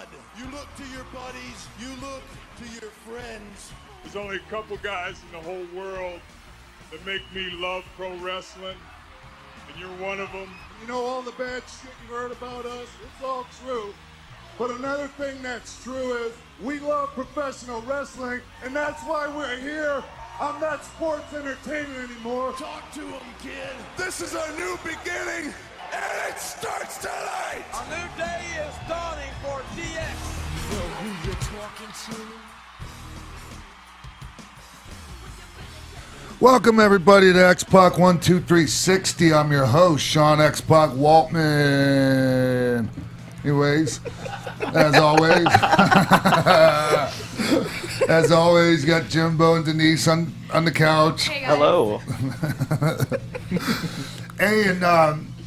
blood. You look to your buddies. You look to your friends. There's only a couple guys in the whole world that make me love pro wrestling, and you're one of them. You know, all the bad shit you heard about us, it's all true. But another thing that's true is we love professional wrestling, and that's why we're here. I'm not sports entertainment anymore. Talk to him, kid. This is a new beginning, and it starts tonight. A new day is dawning for DX. Know who you're talking to? Welcome everybody to X-Pac 12360. I'm your host, Sean X-Pac Waltman. Anyways, as always, got Jimbo and Denise on the couch. Hey guys. Hello. Hey, and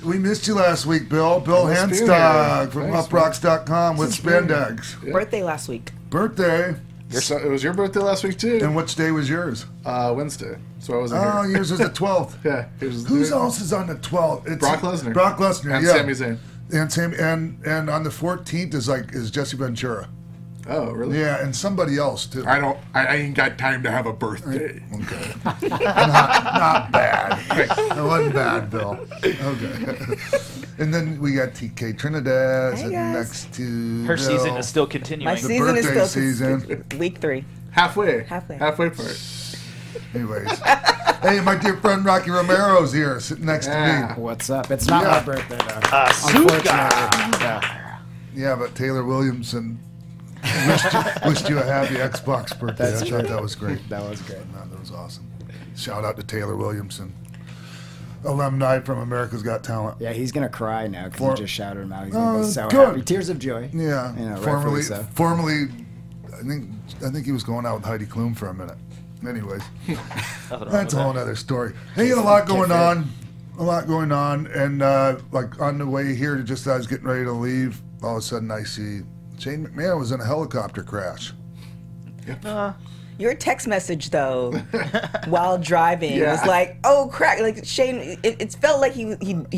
we missed you last week, Bill. Bill Hanstog from uprocks.com with spandex. Yeah. Birthday last week. Birthday. It was your birthday last week too. And which day was yours? Wednesday. So I wasn't here. Oh, yours was the 12th. Yeah. Who else is on the 12th? It's Brock Lesnar. Brock Lesnar, and yeah. Sami Zayn. And on the 14th is Jesse Ventura. Oh, really? Yeah, and somebody else too. I ain't got time to have a birthday. Okay. not bad. It wasn't bad, Bill. Okay. And then we got TK Trinidad next to her Bill. Season is still continuing. My season is still season. Week 3. Halfway part. Anyways. Hey, my dear friend Rocky Romero's here, sitting next to me. What's up? It's not my birthday, though. Yeah, but Taylor Williamson wished you a happy Xbox birthday. I thought that was great. That was great. No, that was awesome. Shout out to Taylor Williamson, alumni from America's Got Talent. Yeah, he's gonna cry now because you just shouted him out. He's gonna be so happy. Tears of joy. Yeah, you know, formerly, I think he was going out with Heidi Klum for a minute. Anyways, that's a whole other story. Hey, a lot going on, and like on the way here, just as I was getting ready to leave, all of a sudden I see Shane McMahon was in a helicopter crash. Your text message though, while driving, was like, "Oh crap!" Like Shane, it felt like he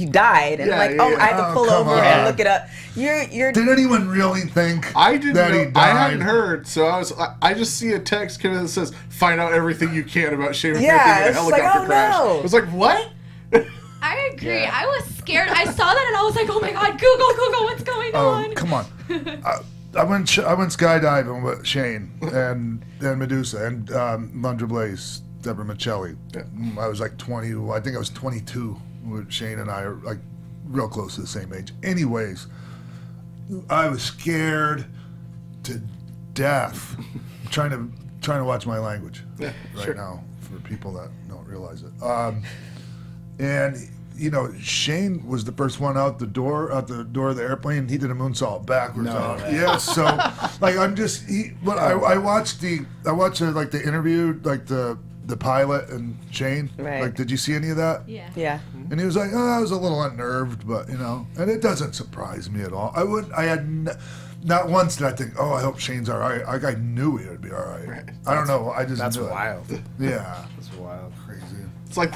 died, and I had to pull over and look it up. Did anyone really think I didn't that know, he died? I hadn't heard, so I just see a text coming that says, "Find out everything you can about Shane McMahon being in a helicopter crash." No. I was like, "What?" I agree. Yeah. I was scared. I saw that and I was like, "Oh my god, Google, what's going on?" Come on. I went skydiving with Shane and Medusa and Lundra Blaze, Deborah Michelli. Yeah. I was like 20. I think I was 22 when Shane and I are like real close to the same age. Anyways, I was scared to death. I'm trying to watch my language now for people that don't realize it. And you know, Shane was the first one out the door of the airplane. He did a moonsault backwards out. Yeah, so like I watched the interview, like the pilot and Shane. Right. Like, did you see any of that? Yeah. And he was like, "Oh, I was a little unnerved, but you know," and it doesn't surprise me at all. Not once did I think, "Oh, I hope Shane's all right." Like, I knew he would be all right. I don't know. I just that's knew wild. Yeah, that's wild, crazy. It's like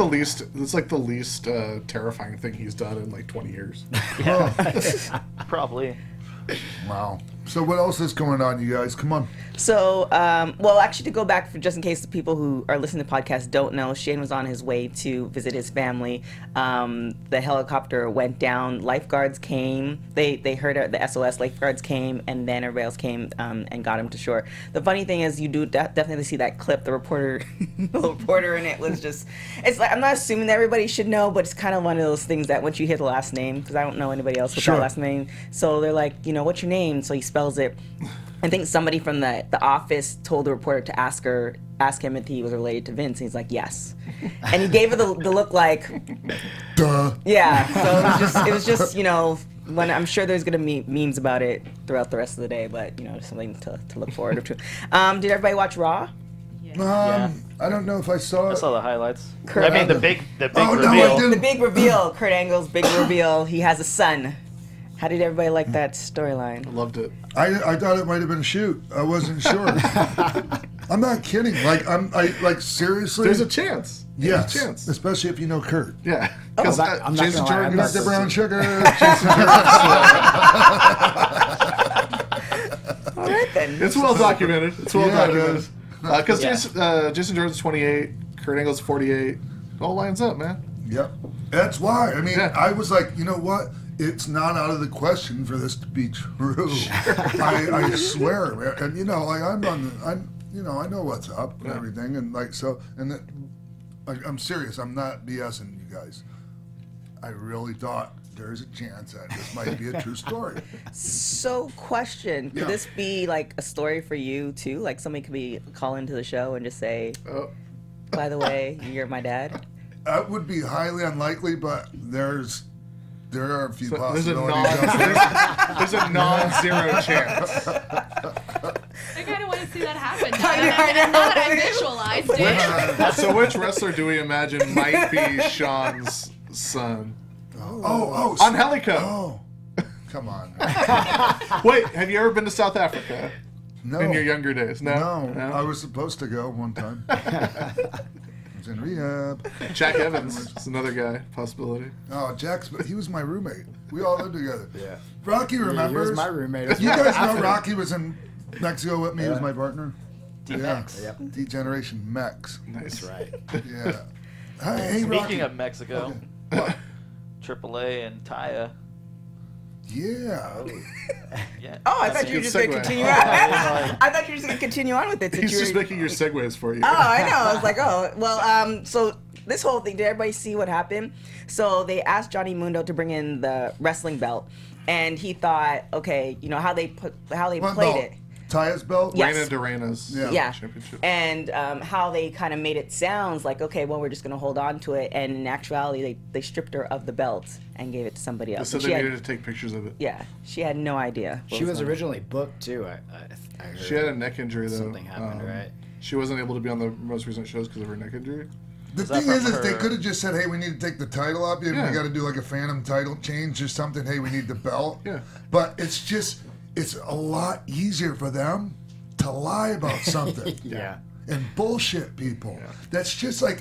the least terrifying thing he's done in like 20 years. Yeah. Probably. Wow. So what else is going on, you guys? Come on. So, well, actually, to go back, for just in case the people who are listening to the podcast don't know, Shane was on his way to visit his family. The helicopter went down. Lifeguards came. They heard the SOS. Lifeguards came, and then everybody else came and got him to shore. The funny thing is, you do definitely see that clip. The reporter in it was just. It's like, I'm not assuming that everybody should know, but it's kind of one of those things that once you hear the last name, because I don't know anybody else with that last name, so they're like, you know, what's your name? So he spells it. I think somebody from the office told the reporter to ask him if he was related to Vince. And he's like, yes. And he gave her the look like, duh. Yeah. So it was just, you know, when I'm sure there's gonna be memes about it throughout the rest of the day, but you know, just something to look forward to. Did everybody watch Raw? I don't know if I saw it. I saw the highlights. Kurt the big reveal. The big reveal. Kurt Angle's big reveal. He has a son. How did everybody like that storyline? I loved it. I thought it might have been a shoot. I wasn't sure. I'm not kidding. Like seriously. There's a chance. Yes. There's a chance. Especially if you know Kurt. Yeah. I'm not Jason gonna lie, Jordan, I'm Mr. Brown Sugar. It's well documented. It's well documented. Because Jason Jordan's 28, Kurt Angle's 48. It all lines up, man. Yep. That's why. I mean, I was like, you know what? It's not out of the question for this to be true. I swear, man. And you know, like I know what's up and everything, and like so, and that, like, I'm serious. I'm not BSing you guys. I really thought there's a chance that this might be a true story. So, question: could this be like a story for you too? Like somebody could call into the show and just say, "By the way, you're my dad." That would be highly unlikely, but there are a few possibilities. There's a non-zero chance. I kind of want to see that happen. Now that I visualized it. So which wrestler do we imagine might be Sean's son? On Helico. Oh, come on. Wait, have you ever been to South Africa? No. In your younger days? No. I was supposed to go one time. I was in rehab. Jack Evans is another guy, possibility. Oh, he was my roommate. We all lived together. Yeah. Rocky remembers. He was my roommate. You guys know Rocky was in Mexico with me. He was my partner. D-Mex. Yeah. D-Generation Mex. Nice. That's right. Yeah. Hey, Speaking Rocky. of Mexico, AAA and Taya. Yeah. Oh, I thought you were just going to continue on. I thought you were just going to continue on with it. He's just making your segues for you. Oh, I know. I was like, so this whole thing, did everybody see what happened? So they asked Johnny Mundo to bring in the wrestling belt, and he thought, okay, you know how they played it. Taya's belt? Yes. Reina de Reinas championship. And how they kind of made it sounds like, okay, well, we're just going to hold on to it. And in actuality, they stripped her of the belt and gave it to somebody else. So they needed to take pictures of it. Yeah. She had no idea. She was originally booked, too. I heard. She had a neck injury, though. Something happened, right? She wasn't able to be on the most recent shows because of her neck injury. The thing is they could have just said, hey, we need to take the title up. We got to do like a phantom title change or something. Hey, we need the belt. Yeah. But it's a lot easier for them to lie about something. And bullshit people. Yeah. That's just like,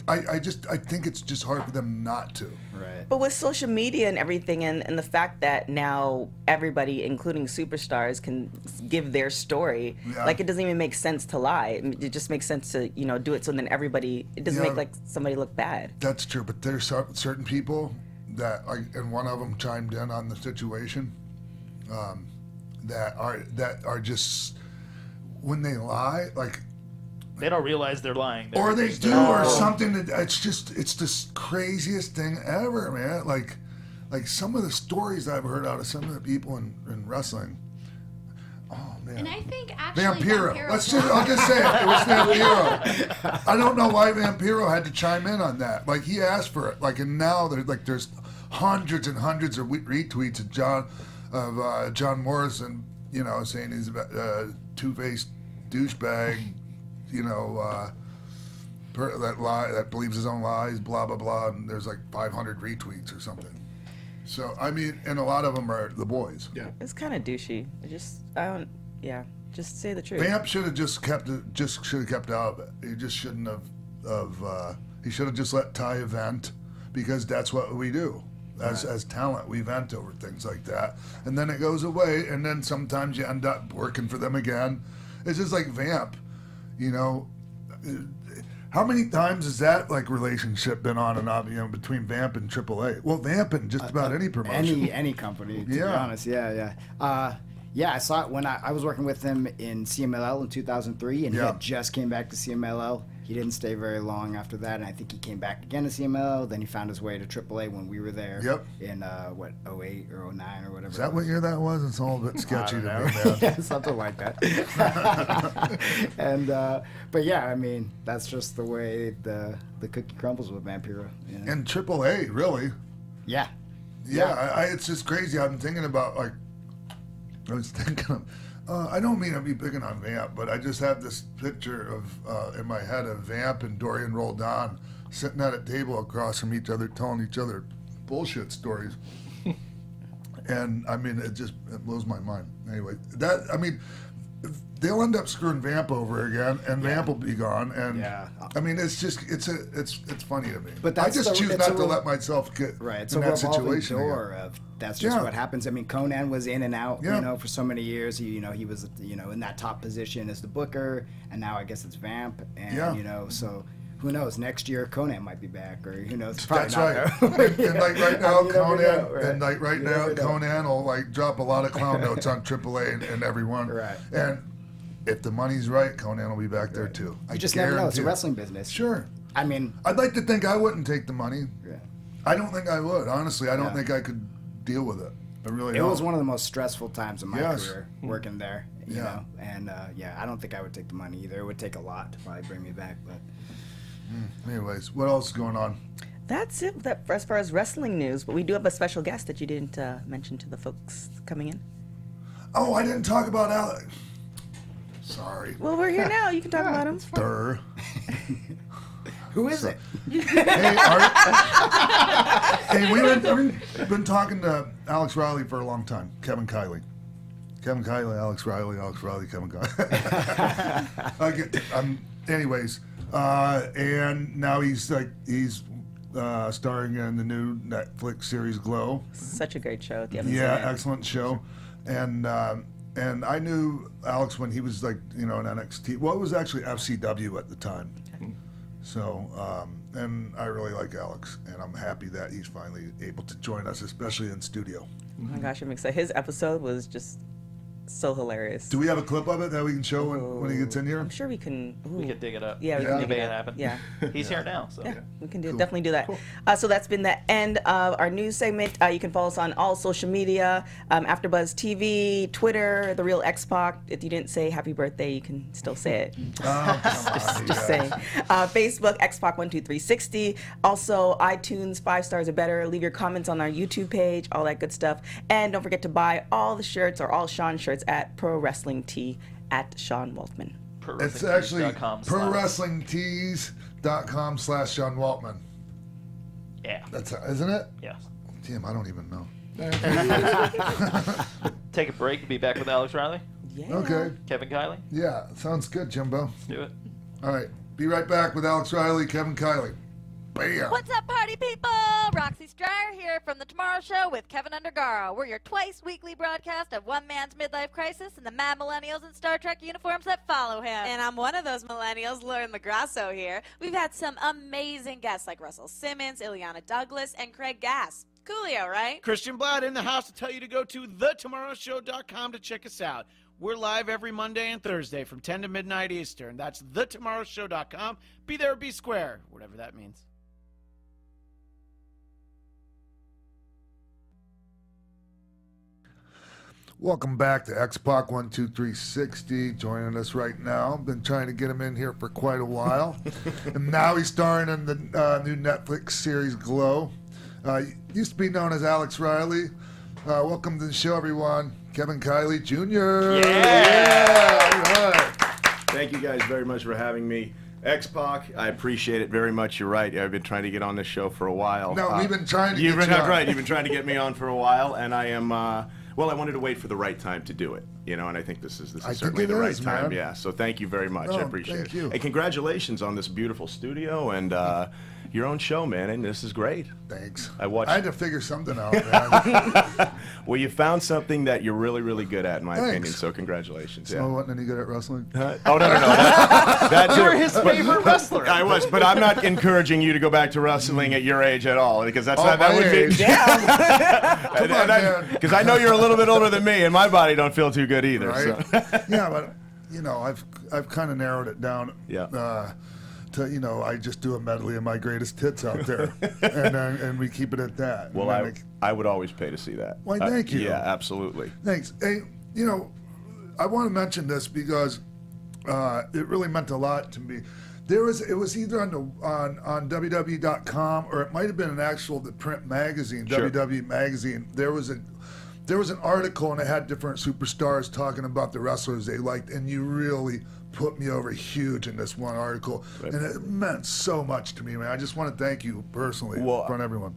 I think it's just hard for them not to. Right. But with social media and everything, and the fact that now everybody, including superstars, can give their story, like it doesn't even make sense to lie. It just makes sense to do it so then everybody. It doesn't make like somebody look bad. That's true, but there's certain people that, and one of them chimed in on the situation, that are just when they lie, like. They don't realize they're lying. Or they do, or something. It's the craziest thing ever, man. Like some of the stories I've heard out of some of the people in wrestling. Oh man. And I think actually Vampiro. I'll just say it. It was Vampiro. I don't know why Vampiro had to chime in on that. Like he asked for it. Like and now there's hundreds and hundreds of retweets of John Morrison, saying he's a two-faced douchebag. That believes his own lies, blah, blah, blah, and there's like 500 retweets or something. So, I mean, and a lot of them are the boys. Yeah. It's kind of douchey. Just say the truth. Vamp should have just kept out of it. He just shouldn't have, he should have just let Ty vent, because that's what we do. As talent, we vent over things like that. And then it goes away, and then sometimes you end up working for them again. It's just like Vamp. How many times has that relationship been on and off, between Vamp and AAA? Well, Vamp and just about any promotion, any company, to be honest. I saw it when I was working with him in CMLL in 2003, and he had just came back to CMLL. He didn't stay very long after that, and I think he came back again to CMLL. Then he found his way to AAA when we were there. In 08 or 09 or whatever. Is that what year that was? It's all a bit sketchy to me, man. Yeah, something like that. And but yeah, I mean, that's just the way the cookie crumbles with Vampiro. And AAA, really. Yeah. It's just crazy. I'm thinking about I was thinking of. I don't mean to be picking on Vamp, but I just have this picture of in my head of Vamp and Dorian Roldan sitting at a table across from each other, telling each other bullshit stories. And I mean, it blows my mind. Anyway, they'll end up screwing Vamp over again, and Vamp will be gone. And I mean, it's just it's funny to me. But I just choose not to let myself get in that situation. That's just what happens. I mean, Conan was in and out, for so many years. He was, in that top position as the booker, and now I guess it's Vamp, and so. Who knows? Next year, Conan might be back, or who knows? That's right. And like right now, Conan will like drop a lot of clown notes on AAA and everyone. Right. And if the money's right, Conan will be back there too. You just never know. It's a wrestling business. Sure. I mean, I'd like to think I wouldn't take the money. Yeah. I don't think I would. Honestly, I don't think I could deal with it. I really don't. It was one of the most stressful times of my career working there. You know, and I don't think I would take the money either. It would take a lot to probably bring me back, but. Anyways, what else is going on? That's it as far as wrestling news, but we do have a special guest that you didn't mention to the folks coming in. Oh, I didn't talk about Alex. Sorry. Well, we're here now. You can talk about him. Who is it? Hey, we've been talking to Alex Riley for a long time. Kevin Kiley, Alex Riley, Kevin Kiley. Anyways. And now he's starring in the new Netflix series Glow. Such a great show. Excellent show. And I knew Alex when he was in NXT. Well, it was actually FCW at the time. So, and I really like Alex, and I'm happy that he's finally able to join us, especially in studio. Oh my gosh, I'm excited. His episode was just so hilarious. Do we have a clip of it that we can show when he gets in here? I'm sure we can. We can dig it up. Yeah, we can make it happen. Yeah. He's here now. So. Yeah, we can definitely do that. Cool. So that's been the end of our news segment. You can follow us on all social media, AfterBuzz TV, Twitter, The Real X-Pac. If you didn't say happy birthday, you can still say it. Just saying. Facebook, X-Pac12360. Also, iTunes, 5 stars or better. Leave your comments on our YouTube page, all that good stuff. And don't forget to buy all the shirts or all Sean's shirts at Pro Wrestling Tee at Sean Waltman. It's actually ProWrestlingTees.com/Sean Waltman. Yeah. That's isn't it? Yes. Damn, I don't even know. Take a break and be back with Alex Riley. Yeah. Okay. Kevin Kiley. Yeah, sounds good, Jimbo. Let's do it. All right. Be right back with Alex Riley, Kevin Kiley. Bam. What's up, party people? Roxy Stryer here from The Tomorrow Show with Keven Undergaro. We're your twice-weekly broadcast of one man's midlife crisis and the mad millennials in Star Trek uniforms that follow him. And I'm one of those millennials, Lauren Lagrasso here. We've had some amazing guests like Russell Simmons, Ileana Douglas, and Craig Gass. Coolio, right? Christian Blatt in the house to tell you to go to thetomorrowshow.com to check us out. We're live every Monday and Thursday from 10 to midnight Eastern. That's thetomorrowshow.com. Be there or be square, whatever that means. Welcome back to X-Pac 12360. Joining us right now. Been trying to get him in here for quite a while. And now he's starring in the new Netflix series Glow. Used to be known as Alex Riley. Welcome to the show, everyone. Kevin Kiley Jr. Yeah! All right. Thank you guys very much for having me. X-Pac, I appreciate it very much. You're right. I've been trying to get on this show for a while. No, we've been trying to get you on. Right. You've been trying to get me on for a while, and I am... well, I wanted to wait for the right time to do it, and I think this is certainly the right time. Yeah, so thank you very much. I appreciate it. You. And congratulations on this beautiful studio and your own show, man, and this is great. Thanks. I had to figure something out, man. Well, you found something that you're really, really good at, in my opinion, so congratulations. So, wasn't any good at wrestling? Oh, no. You were his favorite wrestler. I was, but I'm not encouraging you to go back to wrestling at your age at all, because that's not, that would be... Because I know you're a little bit older than me, and my body don't feel too good either. Right? So. Yeah, but, I've kind of narrowed it down. Yeah. I just do a medley of my greatest hits out there, and we keep it at that. Well, I would always pay to see that. Why, thank you. Yeah, absolutely. Thanks. Hey, I want to mention this because it really meant a lot to me. It was either on WWE.com or it might have been the print magazine, Sure. WWE magazine. There was an article and it had different superstars talking about the wrestlers they liked, and you really put me over huge in this one article, and it meant so much to me, man. I just want to thank you personally in front of everyone.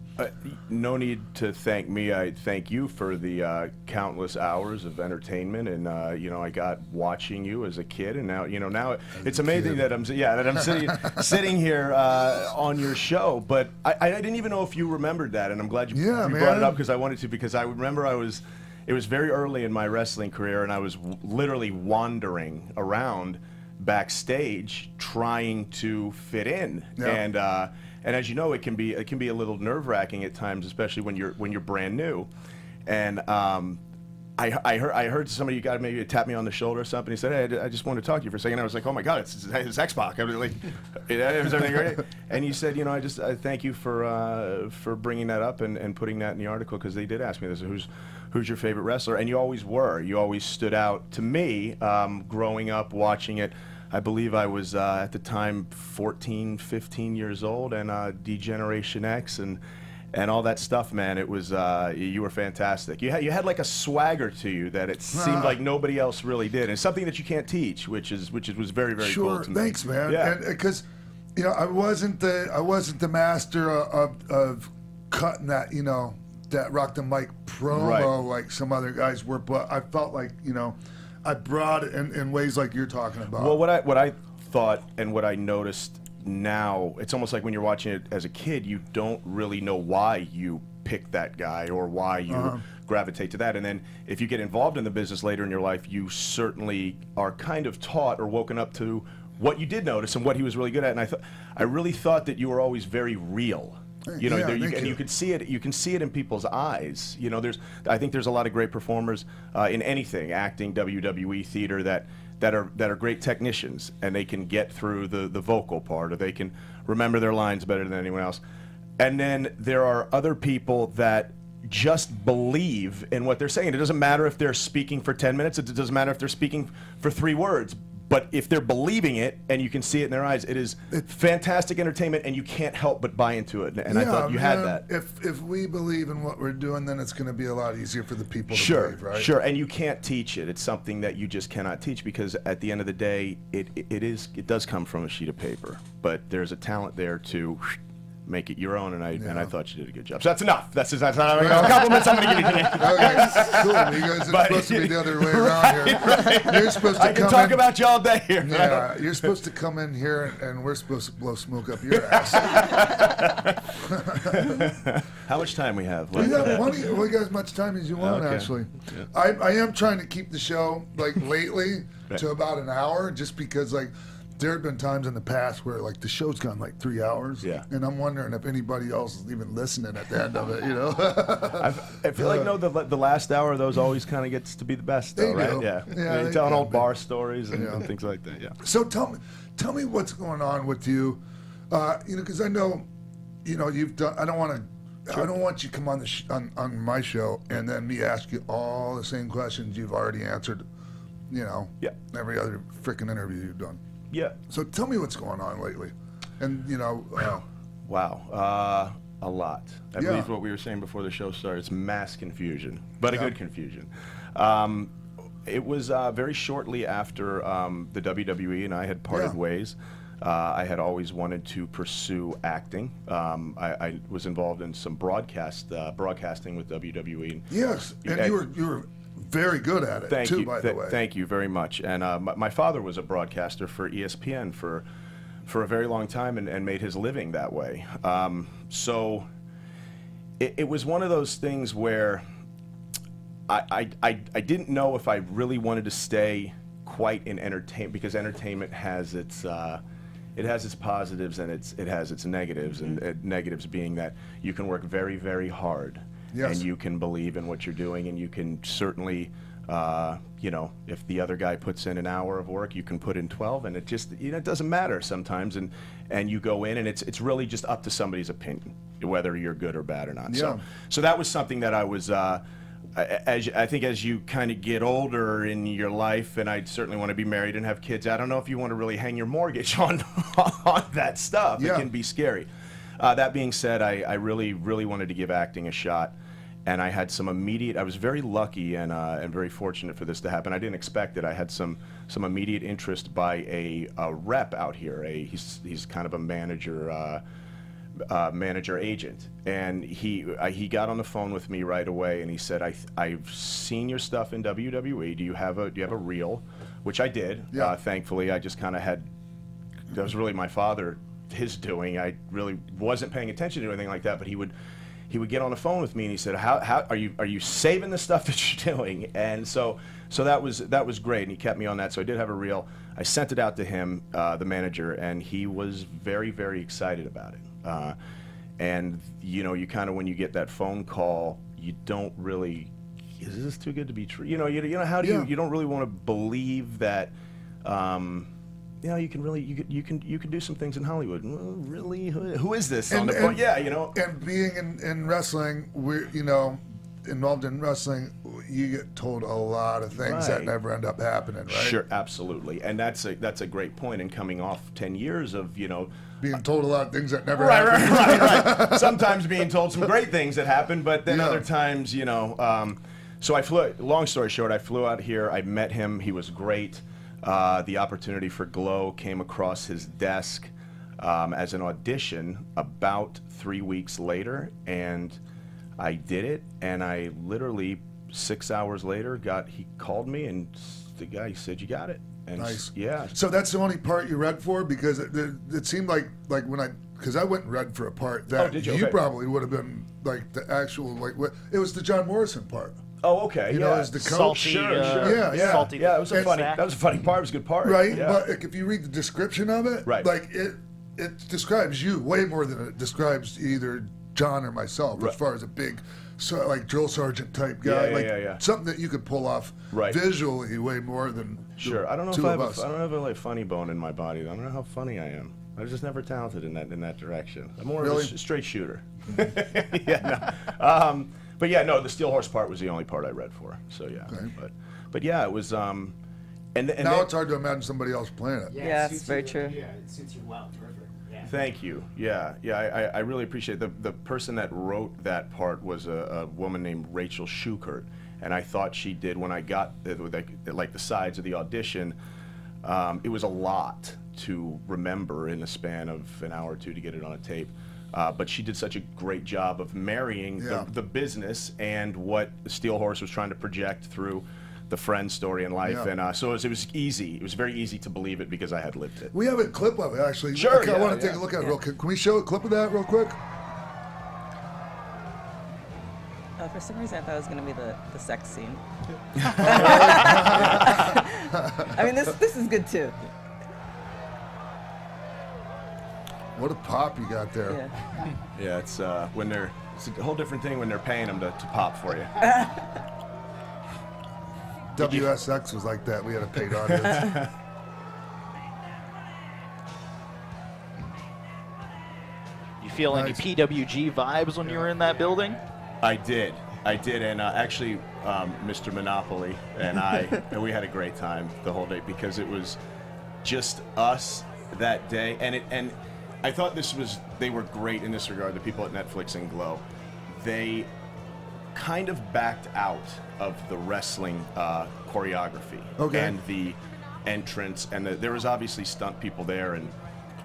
No need to thank me. I thank you for the countless hours of entertainment, and you know, I got watching you as a kid, and now now it's amazing that I'm sitting here on your show. But I didn't even know if you remembered that, and I'm glad you brought it up because I wanted to, because I remember it was very early in my wrestling career, and I was literally wandering around backstage trying to fit in. And as you know, it can be a little nerve-wracking at times, especially when you're brand new. And I heard somebody got maybe tap me on the shoulder or something. He said, "Hey, I just want to talk to you for a second." I was like, "Oh my God, it's X-Pac." I was like, "Is everything great?" And you said, I thank you for bringing that up and putting that in the article, because they did ask me this, who's your favorite wrestler? And you always were. You always stood out to me growing up, watching it. I believe I was at the time 14, 15 years old, and D-Generation X and all that stuff, man. It was you were fantastic. You had like a swagger to you that it seemed like nobody else really did, and it's something that you can't teach, which was very, very cool to me. Thanks, man. Yeah, because I wasn't the master of cutting that that Rock the Mic promo like some other guys were, but I felt like I brought it in ways like you're talking about. Well, what I thought and what I noticed now, it's almost like when you're watching it as a kid, you don't really know why you pick that guy or why you gravitate to that. And then if you get involved in the business later in your life, you certainly are kind of taught or woken up to what you did notice and what he was really good at. And I really thought that you were always very real. You could see it. You can see it in people's eyes. I think there's a lot of great performers in anything, acting, WWE, theater, that are great technicians, and they can get through the vocal part, or they can remember their lines better than anyone else. And then there are other people that just believe in what they're saying. It doesn't matter if they're speaking for 10 minutes. It doesn't matter if they're speaking for 3 words. But if they're believing it, and you can see it in their eyes, it is fantastic entertainment, and you can't help but buy into it. And I thought you had that. If we believe in what we're doing, then it's going to be a lot easier for the people to believe, right? Sure, and you can't teach it. It's something that you just cannot teach, because at the end of the day, it does come from a sheet of paper. But there's a talent there to make it your own, and I thought you did a good job. So that's enough. That's not compliments I'm going to give you today. Okay, cool. You guys are supposed to be the other way around here. Right. You're supposed to I can talk about you all day here. Yeah, you're supposed to come in here, and we're supposed to blow smoke up your ass. How much time we have? We got as much time as you want, actually. Yeah. I am trying to keep the show, like, lately to about an hour, just because, like, there have been times in the past where, like, the show's gone like 3 hours, and I'm wondering if anybody else is even listening at the end of it, I feel like the last hour of those always kind of gets to be the best, though, right? Yeah, you're telling old bar stories and things like that. Yeah. So tell me what's going on with you, because I know, you've done. I don't want you to come on on my show and then me ask you all the same questions you've already answered, every other freaking interview you've done. Yeah. So tell me what's going on lately, and wow, a lot. I believe what we were saying before the show started. It's mass confusion, but a good confusion. It was very shortly after the WWE and I had parted ways. I had always wanted to pursue acting. I was involved in some broadcasting with WWE. Yes, and you were very good at it, too, by the way. Thank you very much. And my father was a broadcaster for ESPN for a very long time and made his living that way. So it was one of those things where I didn't know if I really wanted to stay quite in entertainment, because entertainment has its positives and it has its negatives, and negatives being that you can work very, very hard. Yes. And you can believe in what you're doing, and you can certainly, if the other guy puts in an hour of work, you can put in 12, and it just, it doesn't matter sometimes, and you go in, and it's really just up to somebody's opinion whether you're good or bad or not. Yeah. So that was something that I was, I think as you kind of get older in your life, and I certainly want to be married and have kids, I don't know if you want to really hang your mortgage on that stuff. Yeah. It can be scary. That being said, I really, really wanted to give acting a shot, and I had some immediate. I was very lucky and very fortunate for this to happen. I didn't expect it. I had some immediate interest by a rep out here. He's kind of a manager agent, and he got on the phone with me right away, and he said, I've seen your stuff in WWE. Do you have a reel? Which I did. Yeah. Thankfully, I just kind of had. That was really my father, his doing. I really wasn't paying attention to anything like that, but he would get on the phone with me, and he said, "How are you saving the stuff that you're doing?" And so that was great, and he kept me on that. So I did have a reel. I sent it out to him, the manager, and he was very, very excited about it. And you know, you kind of, when you get that phone call, you don't really, is this too good to be true? You know, how do you don't really want to believe that. You know, you can do some things in Hollywood. Well, really, who is this on the phone? Yeah, you know. And being in wrestling, we're involved in wrestling, you get told a lot of things that never end up happening, right? Sure, absolutely, and that's a great point. And coming off 10 years of being told a lot of things that never happen. Right. Sometimes being told some great things that happen, but then other times, So I flew. Long story short, I flew out here. I met him. He was great. The opportunity for Glow came across his desk as an audition about 3 weeks later, and I did it. And I literally 6 hours later he called me, and the guy said, "You got it." And nice. Yeah. So that's the only part you read for, because it seemed like when because I went and read for a part that you probably would have been like the actual it was the John Morrison part. Oh, okay. You know, as the coach. Salty, Sure. Yeah. Salty. Yeah, it was a funny. That was a funny part. It was a good part. Right. Yeah. But if you read the description of it, like it describes you way more than it describes either John or myself, as far as a big, like drill sergeant type guy, something that you could pull off visually way more than I don't know two if of us. I don't have a funny bone in my body. I don't know how funny I am. I was just never talented in that direction. I'm more of a straight shooter. But yeah, no, the Steel Horse part was the only part I read for. So yeah, but yeah, it was. And now it's hard to imagine somebody else playing it. Yeah, it's very true. Yeah, it suits you well. Terrific. Yeah. Thank you. Yeah. I really appreciate it. The person that wrote that part was a woman named Rachel Schukert, and I thought she did, when I got like the sides of the audition. It was a lot to remember in the span of an hour or two to get it on a tape. But she did such a great job of marrying the business and what the Steel Horse was trying to project through the friend story in life. And so it was easy. It was very easy to believe it because I had lived it. We have a clip of it, actually. Sure. Okay, I want to take a look at it real quick. Can we show a clip of that real quick? For some reason, I thought it was going to be the sex scene. I mean, this is good too. What a pop you got there. Yeah, it's when it's a whole different thing when they're paying them to pop for you. WSX was like that. We had a paid audience. You feel any PWG vibes when you were in that building? I did, and actually, Mr. Monopoly and we had a great time the whole day because it was just us that day, and I thought they were great in this regard. The people at Netflix and Glow, they kind of backed out of the wrestling choreography and the entrance, and there was obviously stunt people there and.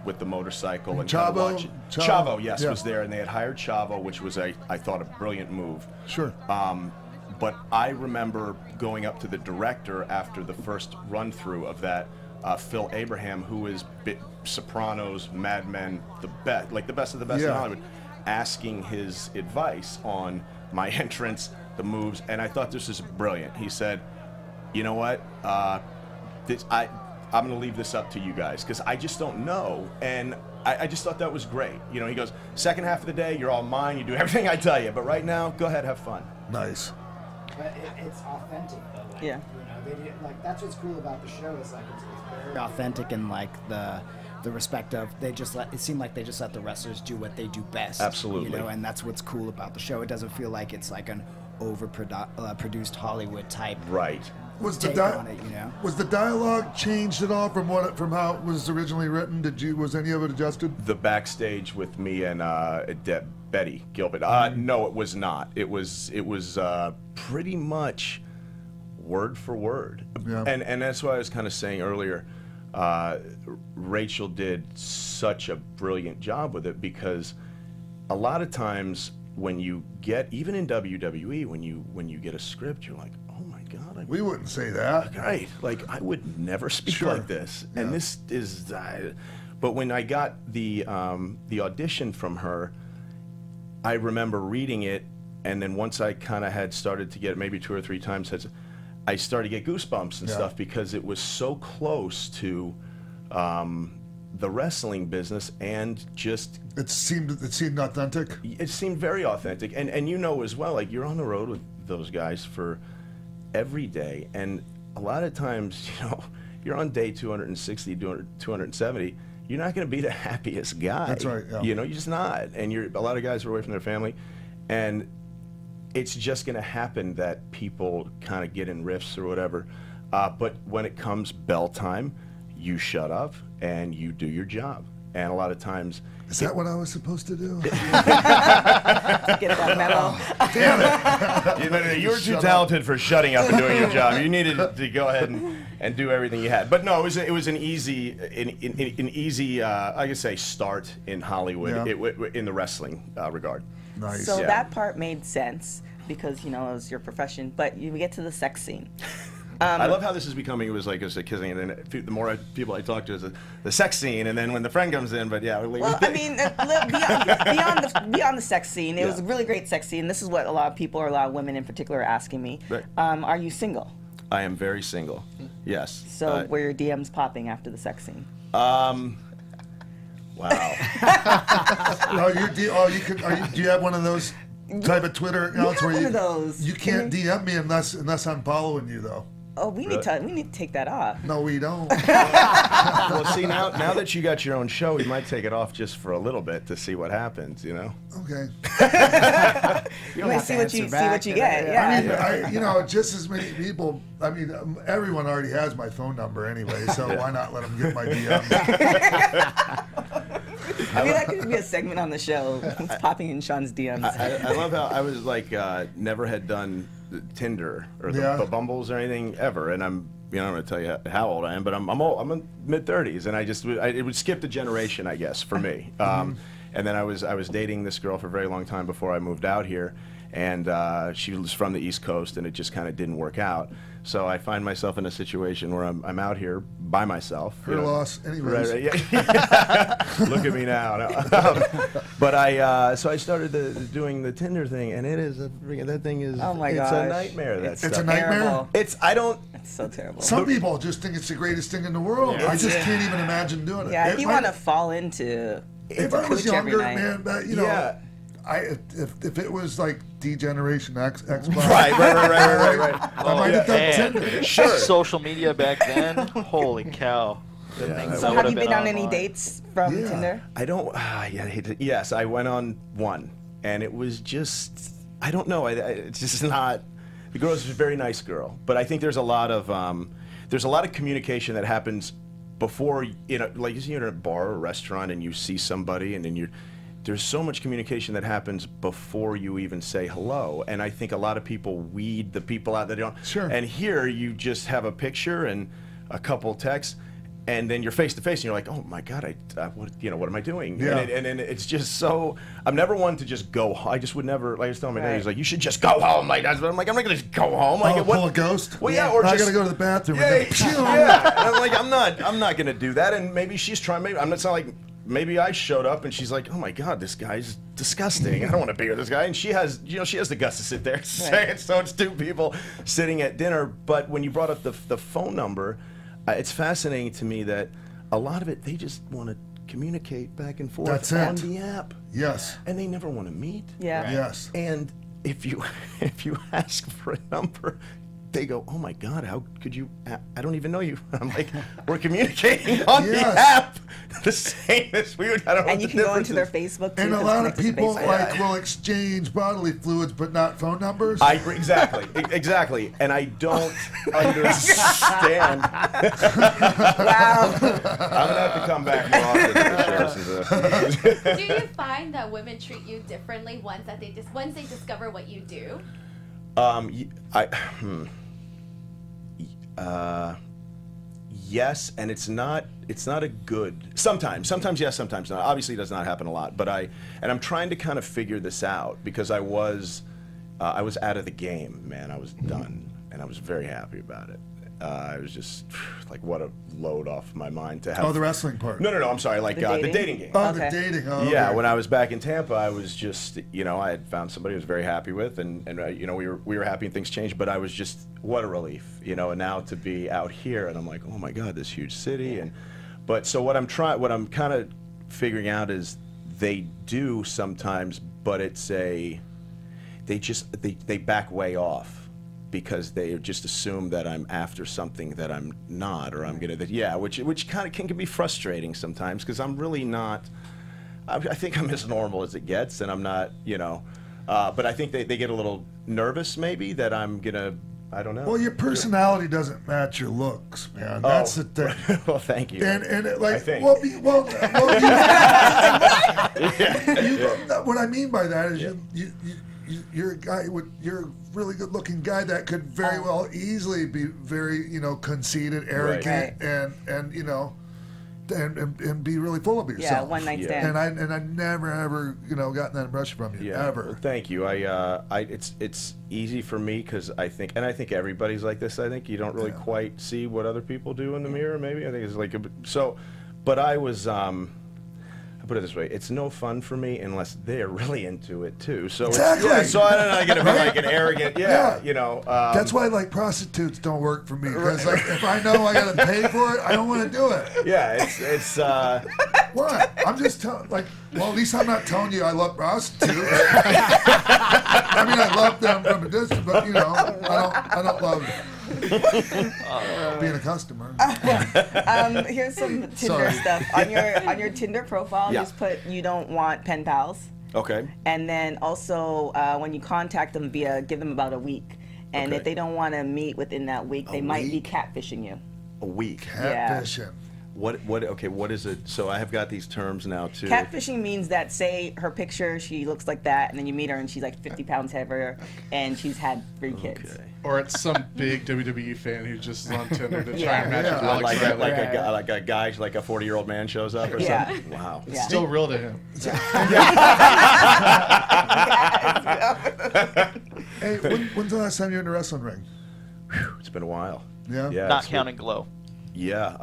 With the motorcycle and Chavo, yes, was there, and they had hired Chavo, which was I thought a brilliant move. Sure. But I remember going up to the director after the first run through of that, Phil Abraham, who is Sopranos, Mad Men, the best of the best in Hollywood, asking his advice on my entrance, the moves, and I thought this was brilliant. He said, "You know what? I'm going to leave this up to you guys because I just don't know." And I just thought that was great. You know, he goes, "Second half of the day, you're all mine. You do everything I tell you. But right now, go ahead, have fun." Nice. But it's authentic, though. Yeah. You know, that's what's cool about the show is it's very authentic in the respect of it seemed like they just let the wrestlers do what they do best. Absolutely. You know, and that's what's cool about the show. It doesn't feel like it's like an produced Hollywood type. Right. Was the dialogue changed at all from how it was originally written? Was any of it adjusted? The backstage with me and Betty Gilbert. No, it was not. It was pretty much word for word. Yeah. And that's what I was kind of saying earlier. Rachel did such a brilliant job with it, because a lot of times when you get, even in WWE, when you get a script, you're like, oh my God. We wouldn't say that. Right. Like, I would never speak like this. Yeah. And this is, but when I got the audition from her, I remember reading it, and then once I kind of had started to get it, maybe 2 or 3 times, I started to get goosebumps and stuff, because it was so close to the wrestling business, and just it seemed authentic. It seemed very authentic, and you know as well, like, you're on the road with those guys for every day, and a lot of times, you know, you're on day 260, 270. You're not going to be the happiest guy. That's right. Yeah. You know, you're just not, and a lot of guys are away from their family, and it's just going to happen that people kind of get in riffs or whatever. But when it comes bell time, you shut up and you do your job. And a lot of times... Is that what I was supposed to do? Get that memo. Damn it. You were too talented for shutting up and doing your job. You needed to go ahead and do everything you had. But no, it was an easy, I could say, start in Hollywood, in the wrestling regard. Nice. So that part made sense, because, you know, it was your profession. But you get to the sex scene. I love how this is becoming. It was like a kissing, and then the more people I talk to, is the sex scene, and then when the friend comes in. But yeah, well, I mean, beyond the sex scene, it was a really great sex scene. This is what a lot of people, or a lot of women in particular, are asking me. Right. Are you single? I am very single. Yes. So were your DMs popping after the sex scene? Wow. Do you have one of those type of Twitter accounts where one of those. You can't DM me unless I'm following you, though? Oh, we need to take that off. No, we don't. Well, see, now that you got your own show, we might take it off just for a little bit to see what happens, you know? Okay. You might see what you get. Yeah. I mean, just as many people. I mean, everyone already has my phone number anyway, so why not let them get my DM? I mean, that could be a segment on the show. It's popping in Sean's DMs. I love how I was like, never had done Tinder or the Bumbles or anything ever, and I'm going to tell you how old I am, but I'm old. I'm in mid-30s, and it would skip the generation, I guess, for me. And then I was dating this girl for a very long time before I moved out here, and she was from the East Coast, and it just kind of didn't work out. So I find myself in a situation where I'm out here by myself. Her loss, anyways. Right, Look at me now. No. But so I started doing the Tinder thing, and it is that thing is oh my it's gosh. a nightmare. It's a nightmare. It's so terrible. Some people just think it's the greatest thing in the world. I just can't even imagine doing it. Yeah, if you want to fall into if I was younger, man, if it was like D-Generation X-Pac. Right. I might have done Tinder. Sure. Social media back then, holy cow. So have you been on any dates from Tinder? I don't, yes, I went on one, and it was just, I don't know, it's just not, the girl is a very nice girl, but I think there's a lot of communication that happens before, like you're in a bar or a restaurant and you see somebody, and then there's so much communication that happens before you even say hello, and I think a lot of people weed the people out that don't. Sure. And here you just have a picture and a couple texts, and then you're face to face, and you're like, oh my God, what am I doing? Yeah. And it's just so. I'm never one to just go. I just would never. Like I was telling my dad, he's like, you should just go home. Like but I'm like, I'm not gonna just go home. Like, pull a ghost. Well, yeah, or I just gotta go to the bathroom. Yeah. And I'm like, I'm not gonna do that. And maybe she's trying. Maybe I'm not like. Maybe I showed up and she's like, "Oh my God, this guy's disgusting. I don't want to be with this guy." And she has the guts to sit there and say it. So it's two people sitting at dinner. But when you brought up the phone number, it's fascinating to me that a lot of it they just want to communicate back and forth on the app. Yes. And they never want to meet. Yeah. Yes. And if you ask for a number, they go, oh my God, how could you? I don't even know you. I'm like, we're communicating on the app the same as we would. I don't know. And you can go into their Facebook. And a lot of people will exchange bodily fluids, but not phone numbers. Exactly. And I don't understand. Wow. I'm gonna have to come back more often to the show. Do you find that women treat you differently once they discover what you do? Yes, and it's not a good. Sometimes yes, sometimes not. Obviously, it does not happen a lot. But I'm trying to kind of figure this out because I was out of the game, man. I was done, and I was very happy about it. I was just like, what a load off my mind to have. Oh, the wrestling part. No, I'm sorry, like the dating game. Oh, the dating. Oh, yeah, okay. when I was back in Tampa, I was just, I had found somebody I was very happy with, and we were happy and things changed. But I was just, what a relief, And now to be out here, and I'm like, oh my God, this huge city, so what I'm kind of figuring out is they do sometimes, but it's they back way off. Because they just assume that I'm after something that I'm not, or I'm gonna which kind of can be frustrating sometimes because I'm really not. I think I'm as normal as it gets, and I'm not, but I think they get a little nervous maybe that I'm gonna. I don't know. Well, your personality doesn't match your looks, man. That's the thing. Well, thank you. And I think. What I mean by that is you're a guy you're a really good-looking guy that could very well easily be very conceited, arrogant, and be really full of yourself. Yeah, one night stand. And I never ever gotten that impression from you ever. Well, thank you. It's easy for me because I think everybody's like this. I think you don't really quite see what other people do in the mirror. Maybe I think it's like but I was. I put it this way: it's no fun for me unless they're really into it too. So exactly. So I don't know. I gotta be like an arrogant. That's why prostitutes don't work for me because if I know I gotta pay for it, I don't want to do it. Yeah, it's. What? I'm just telling. At least I'm not telling you I love prostitutes. I mean, I love them from a distance, but I don't love being a customer. Here's some Tinder stuff on your Tinder profile. Just put you don't want pen pals. Okay. And then also when you contact them give them about a week, and if they don't want to meet within that week, they might be catfishing you. A week. Catfishing. Yeah. What is it? So I have got these terms now too. Catfishing means that, say her picture, she looks like that, and then you meet her and she's like 50 pounds heavier, and she's had 3 kids. Or it's some big WWE fan who just is on Tinder to try and match with Alex like a guy, like a 40-year-old man shows up or something. Wow. It's still real to him. Hey, when's the last time you were in a wrestling ring? It's been a while. Yeah. Not counting Glow. Yeah.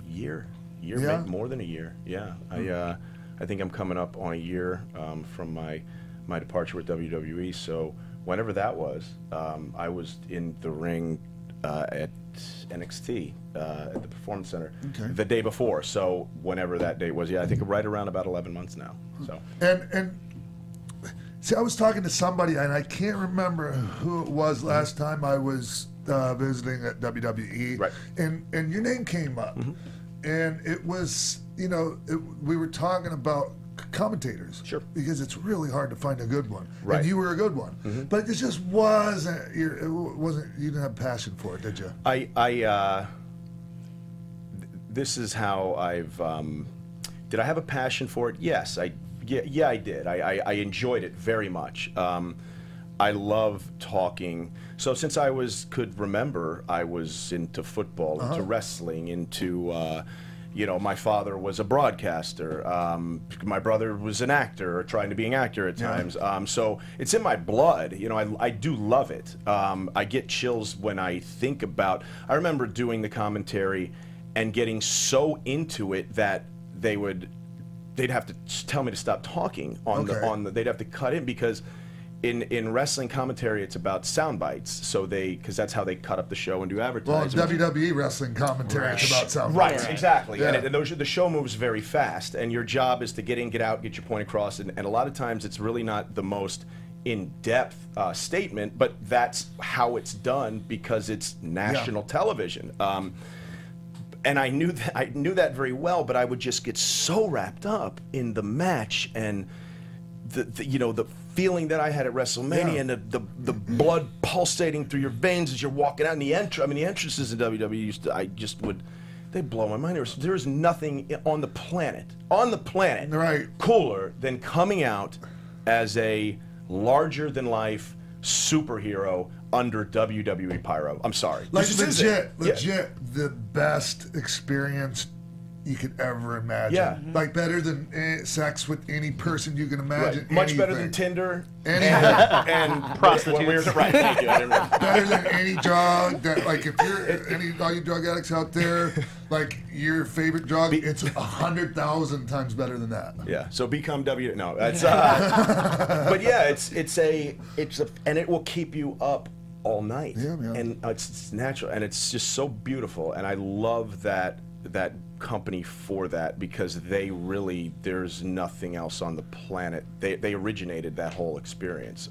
Year, maybe more than a year. Yeah, I think I'm coming up on a year from my departure with WWE. So whenever that was, I was in the ring at NXT at the Performance Center the day before. So whenever that date was, I think right around about 11 months now. So and see, I was talking to somebody, and I can't remember who it was last time I was visiting at WWE, right? And your name came up. And it was, we were talking about commentators. Sure. Because it's really hard to find a good one. Right. And you were a good one. But it just wasn't, you didn't have passion for it, did you? This is how I've, did I have a passion for it? Yes, I did. I enjoyed it very much. I love talking. So since I could remember, I was into football, into wrestling, into, my father was a broadcaster. My brother was an actor, or trying to be an actor at times. So it's in my blood. I do love it. I get chills when I think about. I remember doing the commentary and getting so into it that they'd have to tell me to stop talking they'd have to cut in because. In wrestling commentary, it's about sound bites, so because that's how they cut up the show and do advertisements. Well, in WWE wrestling commentary, it's about sound bites. Right, exactly. Yeah. And the show moves very fast, and your job is to get in, get out, get your point across, and a lot of times it's really not the most in-depth statement, but that's how it's done because it's national television. And I knew that very well, but I would just get so wrapped up in the match and the feeling that I had at WrestleMania and the blood pulsating through your veins as you're walking out. And the entrances in WWE they'd blow my mind. There was nothing on the planet cooler than coming out as a larger-than-life superhero under WWE Pyro. I'm sorry. Like legit, the best experience you could ever imagine. Yeah. Like better than sex with any person you can imagine. Right. Much better than Tinder and prostitutes. Right. Thank you. Better than any drug. That, like if you're all you drug addicts out there, like your favorite drug, it's 100,000 times better than that. Yeah. So become W. No, that's. But yeah, it's and it will keep you up all night. Yeah, man. And it's natural, and it's just so beautiful, and I love that company for that because there's nothing else on the planet. They originated that whole experience.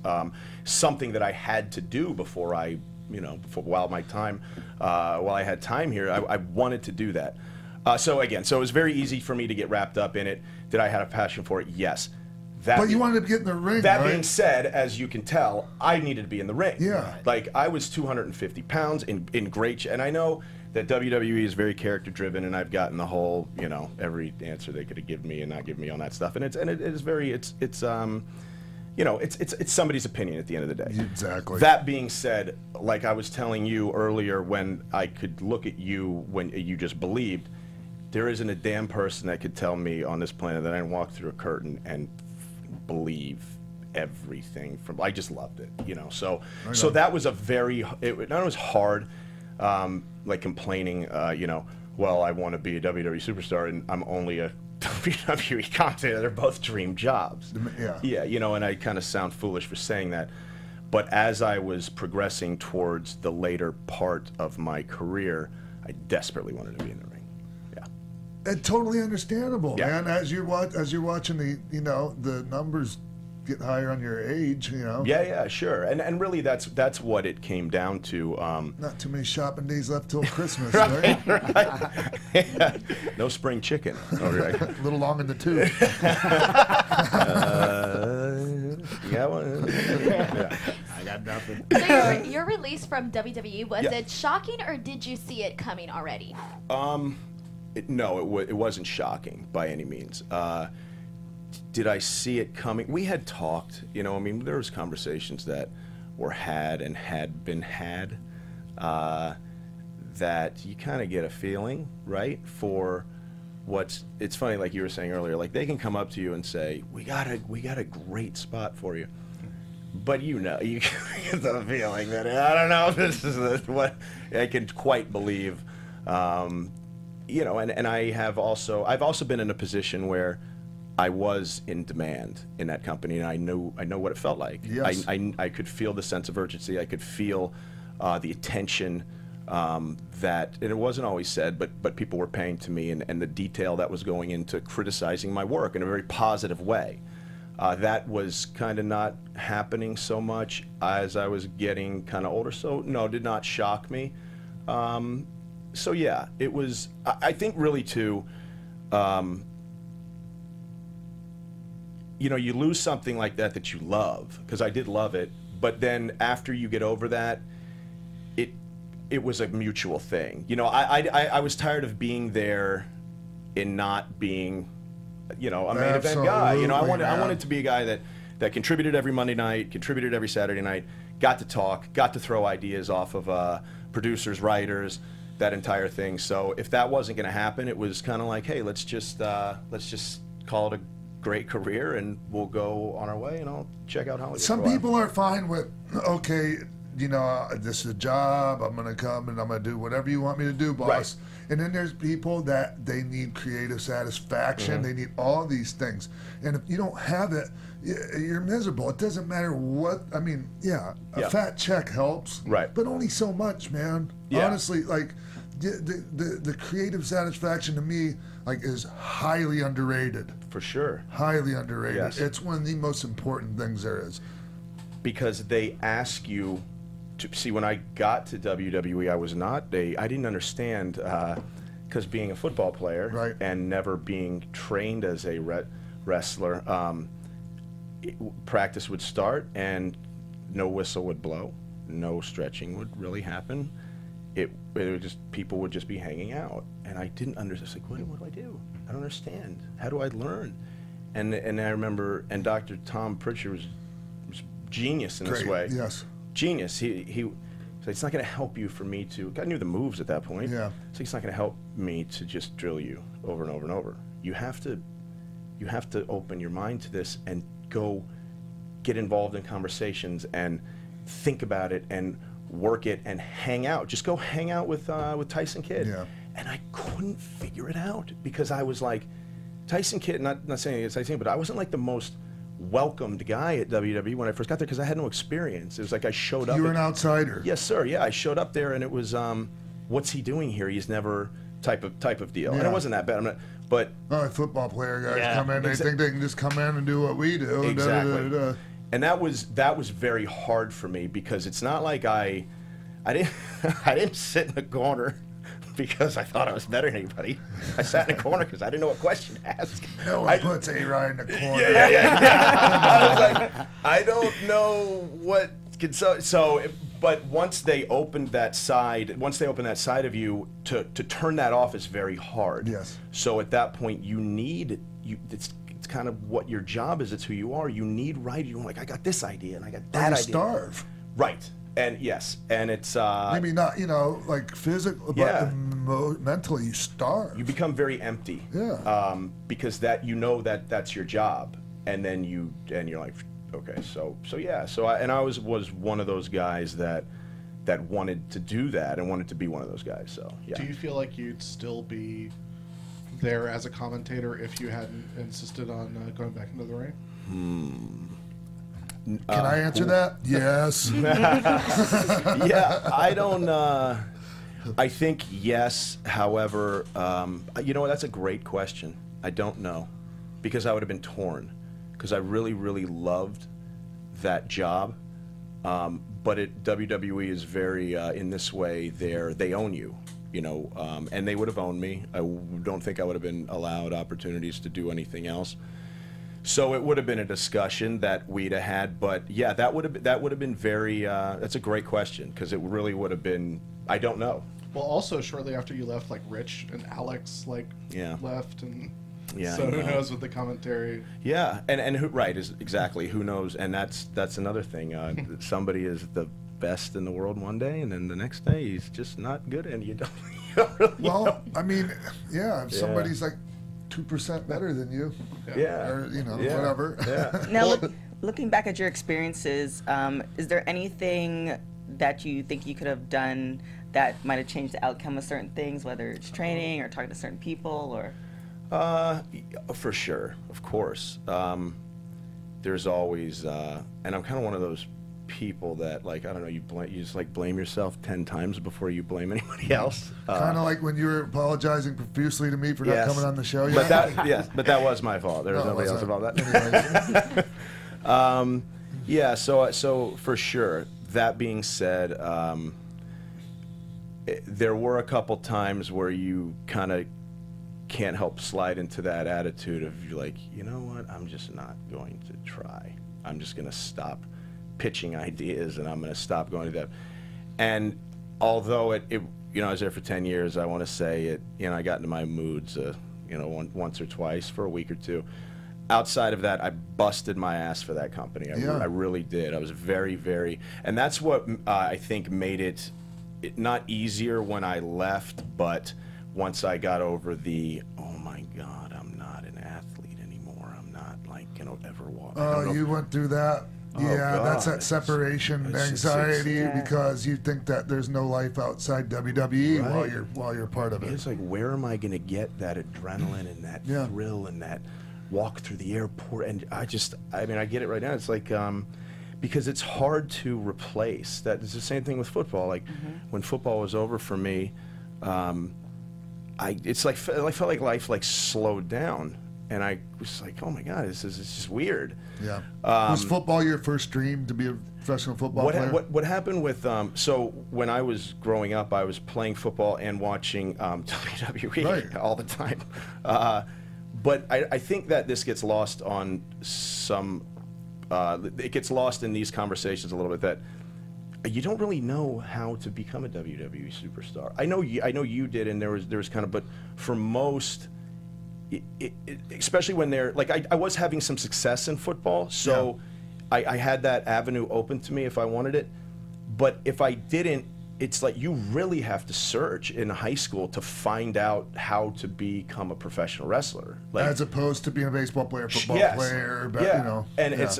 Something that I had to do before while I had time here, I wanted to do that. So it was very easy for me to get wrapped up in it. Did I have a passion for it? Yes. But you wanted to get in the ring, That right? being said, as you can tell, I needed to be in the ring. Yeah. Like, I was 250 pounds in great shape. And I know that WWE is very character-driven, and I've gotten the whole, every answer they could have given me and not given me on that stuff. And it's somebody's opinion at the end of the day. Exactly. That being said, like I was telling you earlier when I could look at you when you just believed, there isn't a damn person that could tell me on this planet that I didn't walk through a curtain and believe everything from. I just loved it, So that was it was hard, like complaining, well, I want to be a WWE superstar and I'm only a WWE commentator. They're both dream jobs. Yeah. And I kind of sound foolish for saying that, but as I was progressing towards the later part of my career, I desperately wanted to be in the ring. And totally understandable, Yeah. man. As you're watching the numbers get higher on your age, Yeah, sure. And really, that's what it came down to. Not too many shopping days left till Christmas, right? Right. Yeah. No spring chicken. All right. A little long in the tooth. I got nothing. So your release from WWE, was Yeah. it shocking or did you see it coming already? No, it wasn't shocking by any means. Did I see it coming? We had talked, there was conversations that were had been had, that you kind of get a feeling, right, for it's funny, like you were saying earlier, like they can come up to you and say, we got a great spot for you. But you get the feeling that, I don't know if this is what I can quite believe. And I've also been in a position where I was in demand in that company, and I know what it felt like. Yes. I could feel the sense of urgency. I could feel the attention that, and it wasn't always said, but people were paying to me, and the detail that was going into criticizing my work in a very positive way. That was kind of not happening so much as I was getting kind of older. So no, it did not shock me. So yeah, it was, I think really too, you lose something like that you love, because I did love it, but then after you get over that, it was a mutual thing. I was tired of being there and not being, a main event guy. I wanted to be a guy that contributed every Monday night, contributed every Saturday night, got to talk, got to throw ideas off of producers, writers, that entire thing. So if that wasn't going to happen, it was kind of like, hey, let's just call it a great career and we'll go on our way, and I'll check out Hollywood. Some people are fine with, okay, this is a job, I'm going to come and I'm going to do whatever you want me to do, boss. Right. And then there's people that they need creative satisfaction, they need all these things. And if you don't have it, you're miserable. It doesn't matter what, a fat check helps, right? But only so much, man. Yeah. Honestly, like, the creative satisfaction to me, like, is highly underrated. For sure. Highly underrated. Yes. It's one of the most important things there is. because they ask you to see. When I got to WWE, I didn't understand because being a football player and never being trained as a wrestler, practice would start and no whistle would blow, no stretching would really happen. It would just, people would just be hanging out, and I didn't understand. I was like, what do I do? I don't understand. How do I learn? And I remember, and Dr. Tom Pritchard was genius in this way. Yes. Genius. He so it's not going to help you for me to. I knew the moves at that point. Yeah. So it's not going to help me to just drill you over and over and over. You have to open your mind to this and go get involved in conversations and think about it and work it and hang out. Just go hang out with Tyson Kidd. Yeah. And I couldn't figure it out because I was like, Tyson Kidd, not saying it's Tyson, but I wasn't like the most welcomed guy at WWE when I first got there because I had no experience. It was like I showed up. You were an outsider. Yes, sir. Yeah, I showed up there and it was, what's he doing here? He's never type of deal. Yeah. And it wasn't that bad. I'm not, but football player guys come in. They think they can just come in and do what we do. Exactly. And that was very hard for me because it's not like I didn't sit in the corner because I thought I was better than anybody. I sat in the corner because I didn't know what question to ask. No one puts A-Rod in the corner. Yeah. I was like, I don't know what. But once they opened that side of you, to turn that off is very hard. Yes. So at that point, it's kind of what your job is. It's who you are. You need writing. You're like, I got this idea and I got that idea. Starve. Right. And yes, and it's maybe not, like physical, but mentally you starve. You become very empty. Yeah. Because that's your job, and then you're like, okay, so yeah, I was one of those guys that wanted to do that and wanted to be one of those guys. So yeah. Do you feel like you'd still be there as a commentator if you hadn't insisted on going back into the ring? Can I answer that? Yes. Yeah, I don't. I think yes. However, you know what? That's a great question. I don't know, because I would have been torn, because I really, really loved that job. But WWE is very in this way. They own you, and they would have owned me. I don't think I would have been allowed opportunities to do anything else. So it would have been a discussion that we'd have had, but yeah, that would have been very. That's a great question because it really would have been. I don't know. Well, also shortly after you left, like Rich and Alex left, and so who knows with the commentary. Yeah, and who is exactly who knows, and that's another thing. Somebody is the best in the world one day, and then the next day he's just not good, and you don't really know. I mean, if somebody's like 2% better than you. Yeah. Or, whatever. Yeah. Now, looking back at your experiences, is there anything that you think you could have done that might have changed the outcome of certain things, whether it's training or talking to certain people, or? For sure, of course. There's always, and I'm kind of one of those people that, like, I don't know, you just like blame yourself 10 times before you blame anybody else. Kind of like when you were apologizing profusely to me for not coming on the show yet. But that was my fault. There was nobody else involved in that. Yeah, so for sure. That being said, there were a couple times where you kind of can't help slide into that attitude of, you're like, you know what, I'm just not going to try. I'm just going to stop pitching ideas, and I'm going to stop going to that. And although I was there for 10 years, I want to say I got into my moods, once or twice for a week or two. Outside of that, I busted my ass for that company. I really did. I was very, very, and that's what I think made it not easier when I left, but once I got over oh my God, I'm not an athlete anymore. I'm not like going to ever walk. Oh, you went through that? Yeah, God. that's that separation anxiety because you think that there's no life outside WWE while you're part of it. It's like, where am I going to get that adrenaline and that thrill and that walk through the airport? And I get it right now. It's like, because it's hard to replace. That it's the same thing with football. Like when football was over for me, I felt like life slowed down. and I was like, oh my God, it's just weird. Yeah. Was football your first dream to be a professional football player? What happened with so when I was growing up, I was playing football and watching WWE all the time. But I think that this gets lost on some. It gets lost in these conversations a little bit that you don't really know how to become a WWE superstar. I know you did, and there was kind of, but for most, especially when they're like, I was having some success in football, so I had that avenue open to me if I wanted it. But if I didn't, it's like you really have to search in high school to find out how to become a professional wrestler, like, as opposed to being a baseball player, football player. But, you know, and it's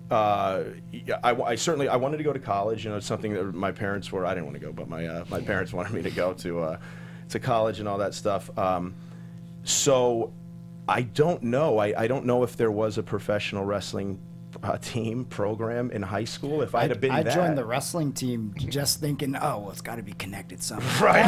I certainly wanted to go to college. You know, it's something that my parents were. I didn't want to go, but my parents wanted me to go to college and all that stuff. So I don't know. I don't know if there was a professional wrestling team program in high school. If I'd have been I that. joined the wrestling team just thinking, oh, well, it's got to be connected somehow. Right.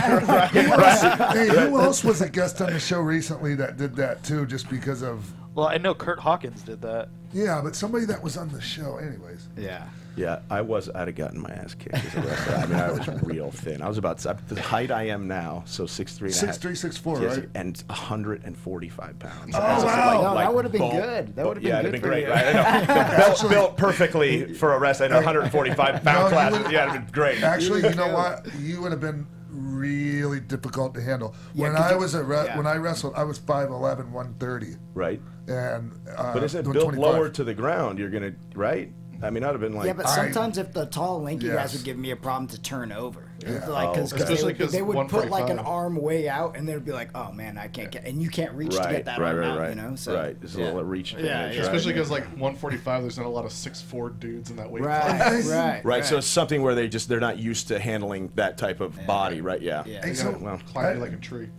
Hey, who else was a guest on the show recently that did that too, just because of... Well, I know Kurt Hawkins did that. Yeah, but somebody that was on the show anyways. Yeah. Yeah, I'd have gotten my ass kicked as a wrestler. I mean, I was real thin. I was about the height I am now, so 6'3", 6'3", 6'4", right? And 145 pounds. Oh, wow. That would have been good. That would have been good for great. you. I know. built perfectly for a wrestler. 145 pound class. Yeah, it'd been great. Actually, you know what? You would have been really difficult to handle. When I wrestled, I was 5'11", 130. Right. And but is it built 25. lower to the ground? You're gonna I mean, I'd have been like... Yeah, but sometimes if the tall, lanky guys would give me a problem to turn over. Like, because they would put like an arm way out, and they'd be like, "Oh man, I can't get," and you can't reach to get that arm out, you know. So There's a little reach. Especially because like 145, there's not a lot of 6'4" dudes in that weight class. Right. So it's something where they're not used to handling that type of body, right? Yeah. They gotta climb like a tree.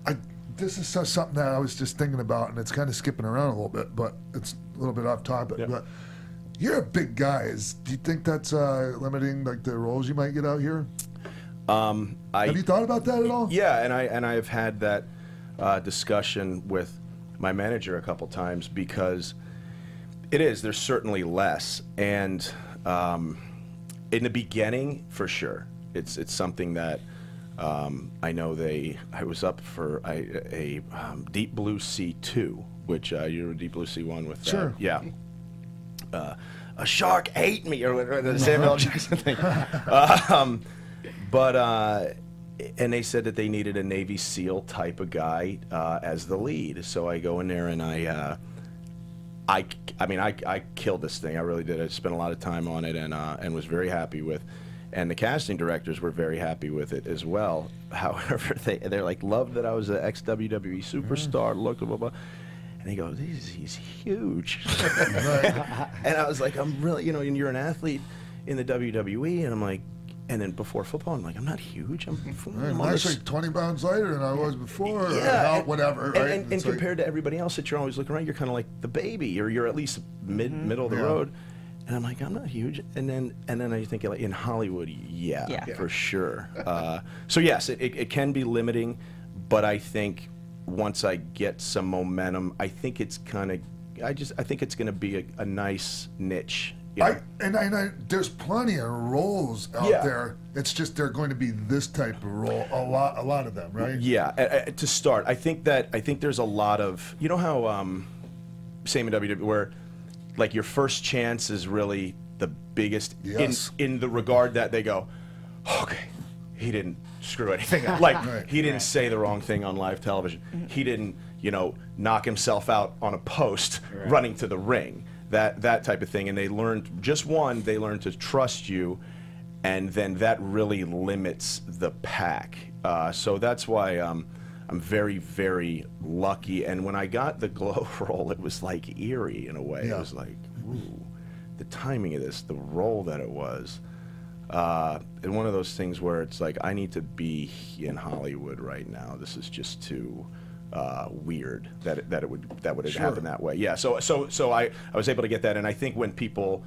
This is something that I was just thinking about, and it's kind of skipping around a little bit, but it's a little bit off topic. Yeah. But you're a big guy. Do you think that's limiting like the roles you might get out here? Have you thought about that at all? Yeah, and I've had that discussion with my manager a couple times because there's certainly less, and in the beginning, for sure, it's something that I know I was up for a Deep Blue Sea 2, which you're a Deep Blue Sea 1 with. Sure. Yeah. A shark ate me, or the Samuel L. Jackson thing. And they said that they needed a Navy SEAL type of guy as the lead. So I go in there and I killed this thing. I really did. I spent a lot of time on it and was very happy with. And the casting directors were very happy with it as well. However, they're like, loved that I was an ex-WWE superstar, look, blah, blah, blah. And he goes, he's huge. And I was like, I'm really, and you're an athlete in the WWE. And I'm like, and then before football, I'm like, I'm not huge. I'm actually 20 pounds lighter than I was before. Yeah. Or whatever. And compared to everybody else that you're always looking around, you're kind of like the baby, or you're at least middle of the road. And I'm like, I'm not huge. And then I think like in Hollywood, for sure. So yes, it can be limiting, but I think once I get some momentum, I think it's I think it's going to be a nice niche. There's plenty of roles out there. It's just they're going to be this type of role. A lot of them, right? Yeah. To start, I think there's a lot of, you know how same in WWE where like your first chance is really the biggest in the regard that they go, okay, he didn't screw anything up. Like he didn't say the wrong thing on live television. He didn't, knock himself out on a post running to the ring. That type of thing. And they learned to trust you, and then that really limits the pack. So that's why I'm very, very lucky. And when I got the Glow role, it was like eerie in a way. It was like, ooh, the timing of this, the role that it was. And one of those things where it's like, I need to be in Hollywood right now. This is just too weird that it would happen that way. Yeah. So I was able to get that, and I think when people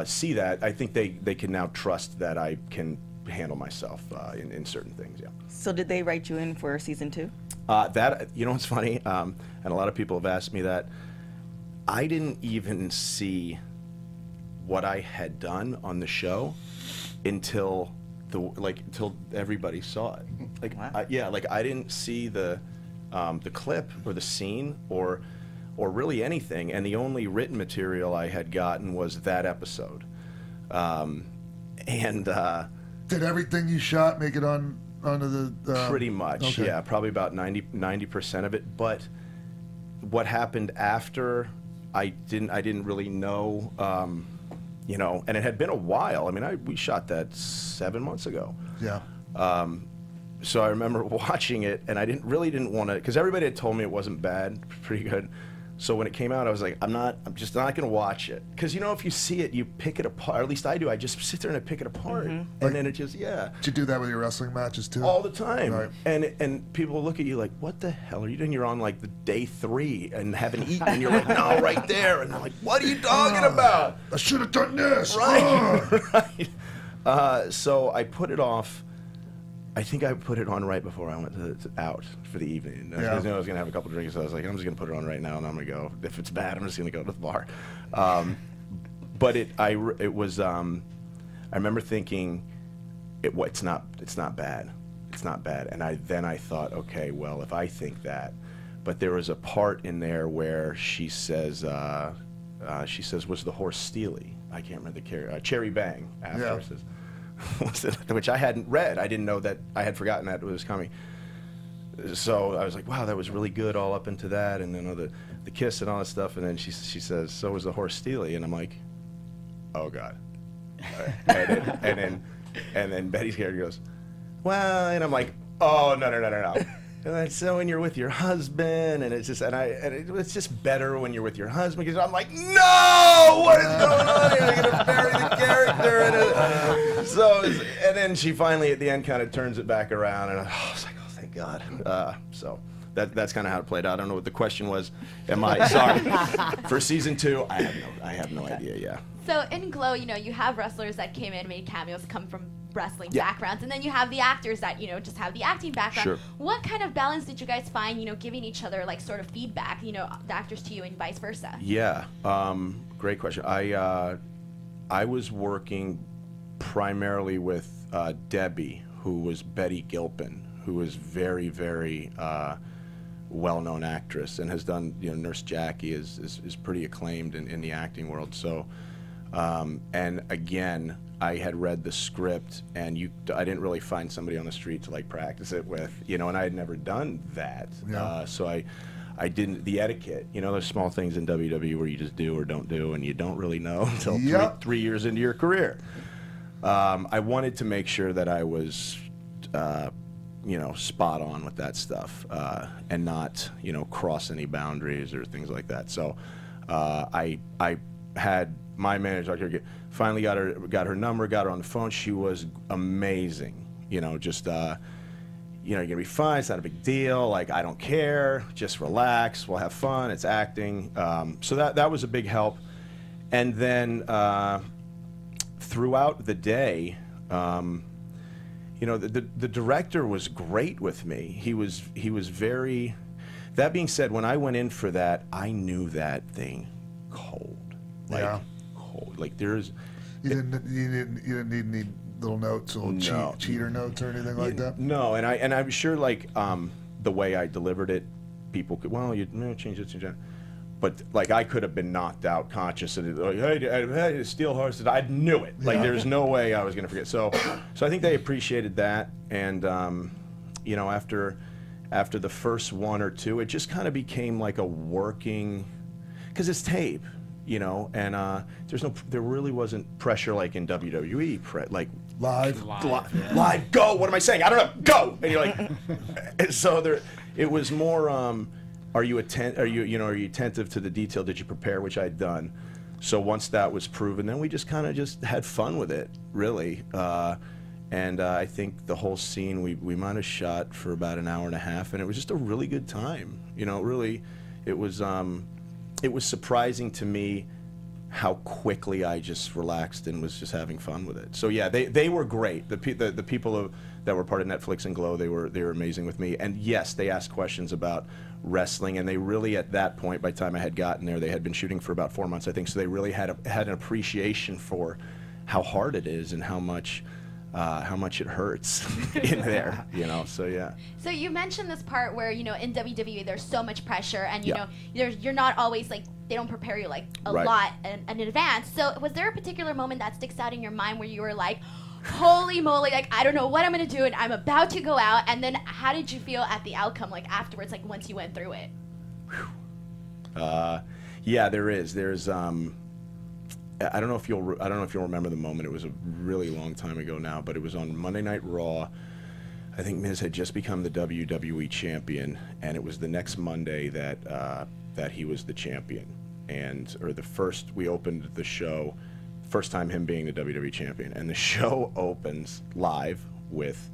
see that, I think they can now trust that I can handle myself in certain things. Yeah. So did they write you in for season 2? That, you know what's funny? And a lot of people have asked me that. I didn't even see what I had done on the show until until everybody saw it. Like, wow. I didn't see the clip or the scene or really anything, and the only written material I had gotten was that episode. Did everything you shot make it onto the? Pretty much, okay. Yeah. Probably about 90% of it. But what happened after, I didn't really know. And it had been a while. I mean, we shot that 7 months ago. Yeah. So I remember watching it, and I didn't want to, because everybody had told me it wasn't bad, pretty good. So when it came out, I was like, I'm just not going to watch it. Because, if you see it, you pick it apart. Or at least I do. I just sit there and I pick it apart. Mm-hmm. And then it just, Did you do that with your wrestling matches, too? All the time. Right. And people will look at you like, what the hell are you doing? You're on, like, the day 3 and haven't eaten. And you're like, no, right there. And they're like, what are you talking about? I should have done this. Right. Right. So I put it off. I think I put it on right before I went out for the evening. I was going to have a couple drinks, so I was like, I'm just going to put it on right now, and I'm going to go. If it's bad, I'm just going to go to the bar. But it was. I remember thinking, it's not bad. It's not bad. And then I thought, okay, well, if I think that, but there was a part in there where she says, was the horse Steely? I can't remember the character. Cherry Bang. After says. Which I hadn't read. I didn't know that. I had forgotten that it was coming. So I was like, wow, that was really good all up into that, and then the kiss and all that stuff. And then she says, so was the horse Steely? And I'm like, oh God. and then Betty's character goes, well, and I'm like, oh no. And then, so when you're with your husband, and it's just, it's just better when you're with your husband, because I'm like, no, what is going on here? They're gonna bury the character. And then she finally at the end kind of turns it back around, and I was like, oh, thank God. So that's kind of how it played out. I don't know what the question was. Sorry. For season 2, I have no idea. Yeah. So in Glow, you have wrestlers that came in, made cameos, come from wrestling backgrounds, and then you have the actors that just have the acting background. Sure. What kind of balance did you guys find, giving each other like sort of feedback, the actors to you and vice versa? Yeah, great question. I was working primarily with Debbie, who was Betty Gilpin, who was very, very well-known actress and has done, Nurse Jackie is pretty acclaimed in the acting world. So, and again, I had read the script, and I didn't really find somebody on the street to like practice it with, and I had never done that. Yeah. So I didn't, the etiquette, there's small things in WWE where you just do or don't do, and you don't really know until three years into your career. I wanted to make sure that I was, spot on with that stuff, and not, cross any boundaries or things like that. So I had my manager finally got her number, got her on the phone. She was amazing. You're gonna be fine. It's not a big deal. Like, I don't care. Just relax. We'll have fun. It's acting. So that was a big help. And then throughout the day, the director was great with me. He was very. That being said, when I went in for that, I knew that thing cold. Like, cold. Like, there's. You didn't need any little notes or cheater notes or anything like that? No, and I'm sure, like, the way I delivered it, people could, well, you change it to, but like, I could have been knocked out conscious of it. Like, hey, Steel Horse, I knew it. Like, there's no way I was gonna forget. So I think they appreciated that, and after the first one or two, it just kind of became like a working, because it's tape. And there really wasn't pressure like in WWE, like live, go. What am I saying? I don't know. Go. And you're like, and so it was more. Are you attentive to the detail? Did you prepare? Which I'd done. So once that was proven, then we just kind of just had fun with it, really. And I think the whole scene we might have shot for about an hour and a half, and it was just a really good time. Really, it was. It was surprising to me how quickly I just relaxed and was just having fun with it. So yeah, they were great. The people that were part of Netflix and Glow. They were amazing with me. And yes, they asked questions about wrestling, and they really, at that point, by the time I had gotten there, they had been shooting for about 4 months, I think. So they really had an appreciation for how hard it is and how much it hurts in there, you know. So yeah. So you mentioned this part where, you know, in WWE there's so much pressure, and you know, you're not always like, they don't prepare you like a lot in advance. So was there a particular moment that sticks out in your mind where you were like, holy moly, like I don't know what I'm gonna do and I'm about to go out? And then how did you feel at the outcome, like afterwards, like once you went through it? Yeah, there's I don't know if you'll remember the moment. It was a really long time ago now, but it was on Monday Night Raw. I think Miz had just become the WWE champion, and it was the next Monday that he was the champion. We opened the show, first time him being the WWE champion, and the show opens live with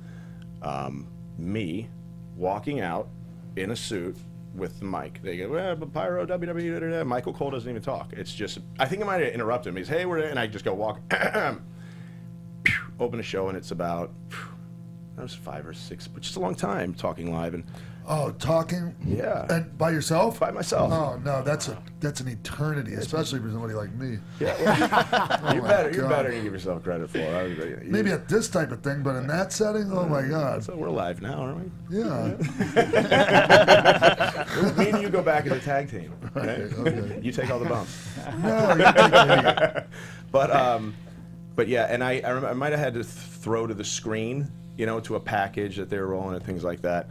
me walking out in a suit with the mic. They go, well, Pyro, WWE, Michael Cole doesn't even talk. It's just, I think I might have interrupted him. He's, hey, we're there, and I just go walk, open a show, and it's about, that was 5 or 6, but just a long time talking live. And oh, talking? Yeah. And by yourself? By myself. Oh, no, that's an eternity, especially for somebody like me. Yeah, well, you're better than you give yourself credit for. Maybe at this type of thing, but in that setting, oh my God. So we're live now, aren't we? Yeah. Me and you go back as a tag team. Okay, okay. You take all the bumps. No, you take the heat. But yeah, and I remember I might have had to throw to the screen, you know, to a package that they were rolling and things like that.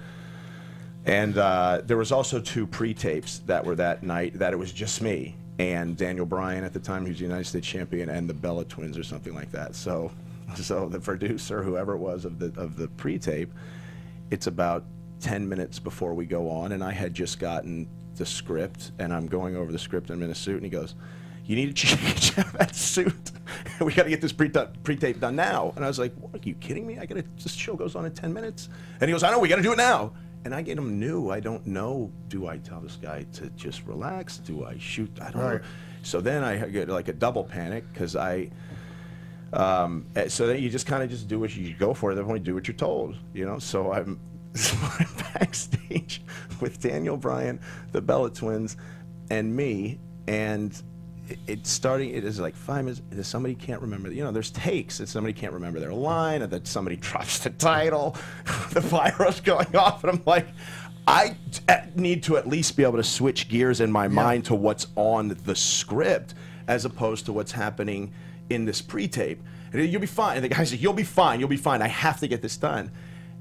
And there was also 2 pre-tapes that were that night that it was just me and Daniel Bryan at the time, who's the United States champion, and the Bella Twins or something like that. So the producer, whoever it was of the pre-tape, it's about 10 minutes before we go on, and I had just gotten the script, and I'm going over the script, and I'm in a suit, and he goes, you need to change that suit. We got to get this pre-tape done now. And I was like, what, are you kidding me? This show goes on in 10 minutes. And he goes, I know, we got to do it now. And I get him new. I don't know. Do I tell this guy to just relax? Do I shoot? I don't know. So then I get like a double panic because so then you just kind of just do what you go for. Then only do what you're told, you know. So I'm backstage with Daniel Bryan, the Bella Twins, and me, and it is like 5 minutes, and somebody can't remember, you know, there's takes, and somebody can't remember their line, and then somebody drops the title, the pyro's going off, and I'm like, I need to at least be able to switch gears in my mind to what's on the script, as opposed to what's happening in this pre-tape. And you'll be fine. And the guy said, you'll be fine, you'll be fine. I have to get this done.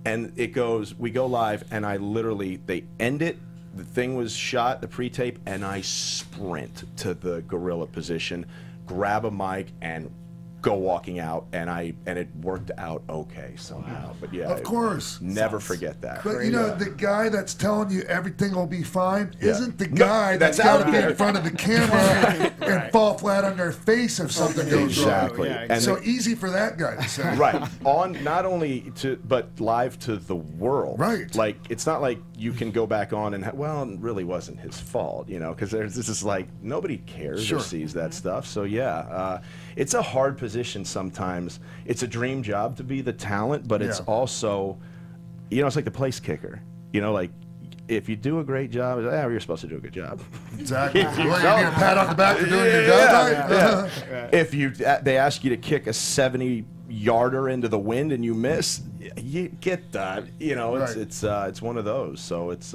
And it goes, we go live, and they end it. The thing was shot, the pre-tape, and I sprint to the gorilla position, grab a mic, and go walking out, and it worked out okay somehow. But yeah, of course, never forget that. But you know, the guy that's telling you everything will be fine isn't the guy that's got to be in front of the camera and fall flat on their face if something goes wrong. And so easy for that guy to say. Right. On not only but live to the world. Right. Like, it's not like you can go back on and well, it really wasn't his fault, you know, because this is like nobody cares or sees that stuff. So yeah, it's a hard position sometimes. It's a dream job to be the talent, but it's also, you know, it's like the place kicker. You know, like if you do a great job, you're supposed to do a good job. Exactly. Well, you need a pat on the back for doing your job. If they ask you to kick a 70-yarder into the wind and you miss, you get that. You know, it's one of those. So it's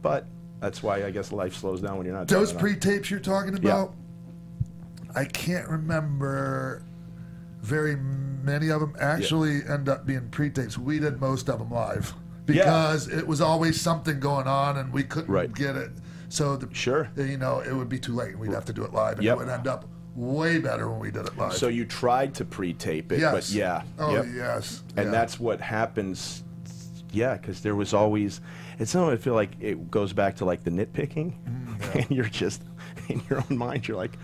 but that's why I guess life slows down when you're not. Those pre-tapes you're talking about. I can't remember very many of them actually end up being pre-tapes. We did most of them live because it was always something going on and we couldn't get it. So you know, it would be too late. We'd have to do it live, and it would end up way better when we did it live. So you tried to pre-tape it, but yes. And that's what happens. Yeah, because there was always. It's something I feel like it goes back to like the nitpicking, and you're just in your own mind. You're like,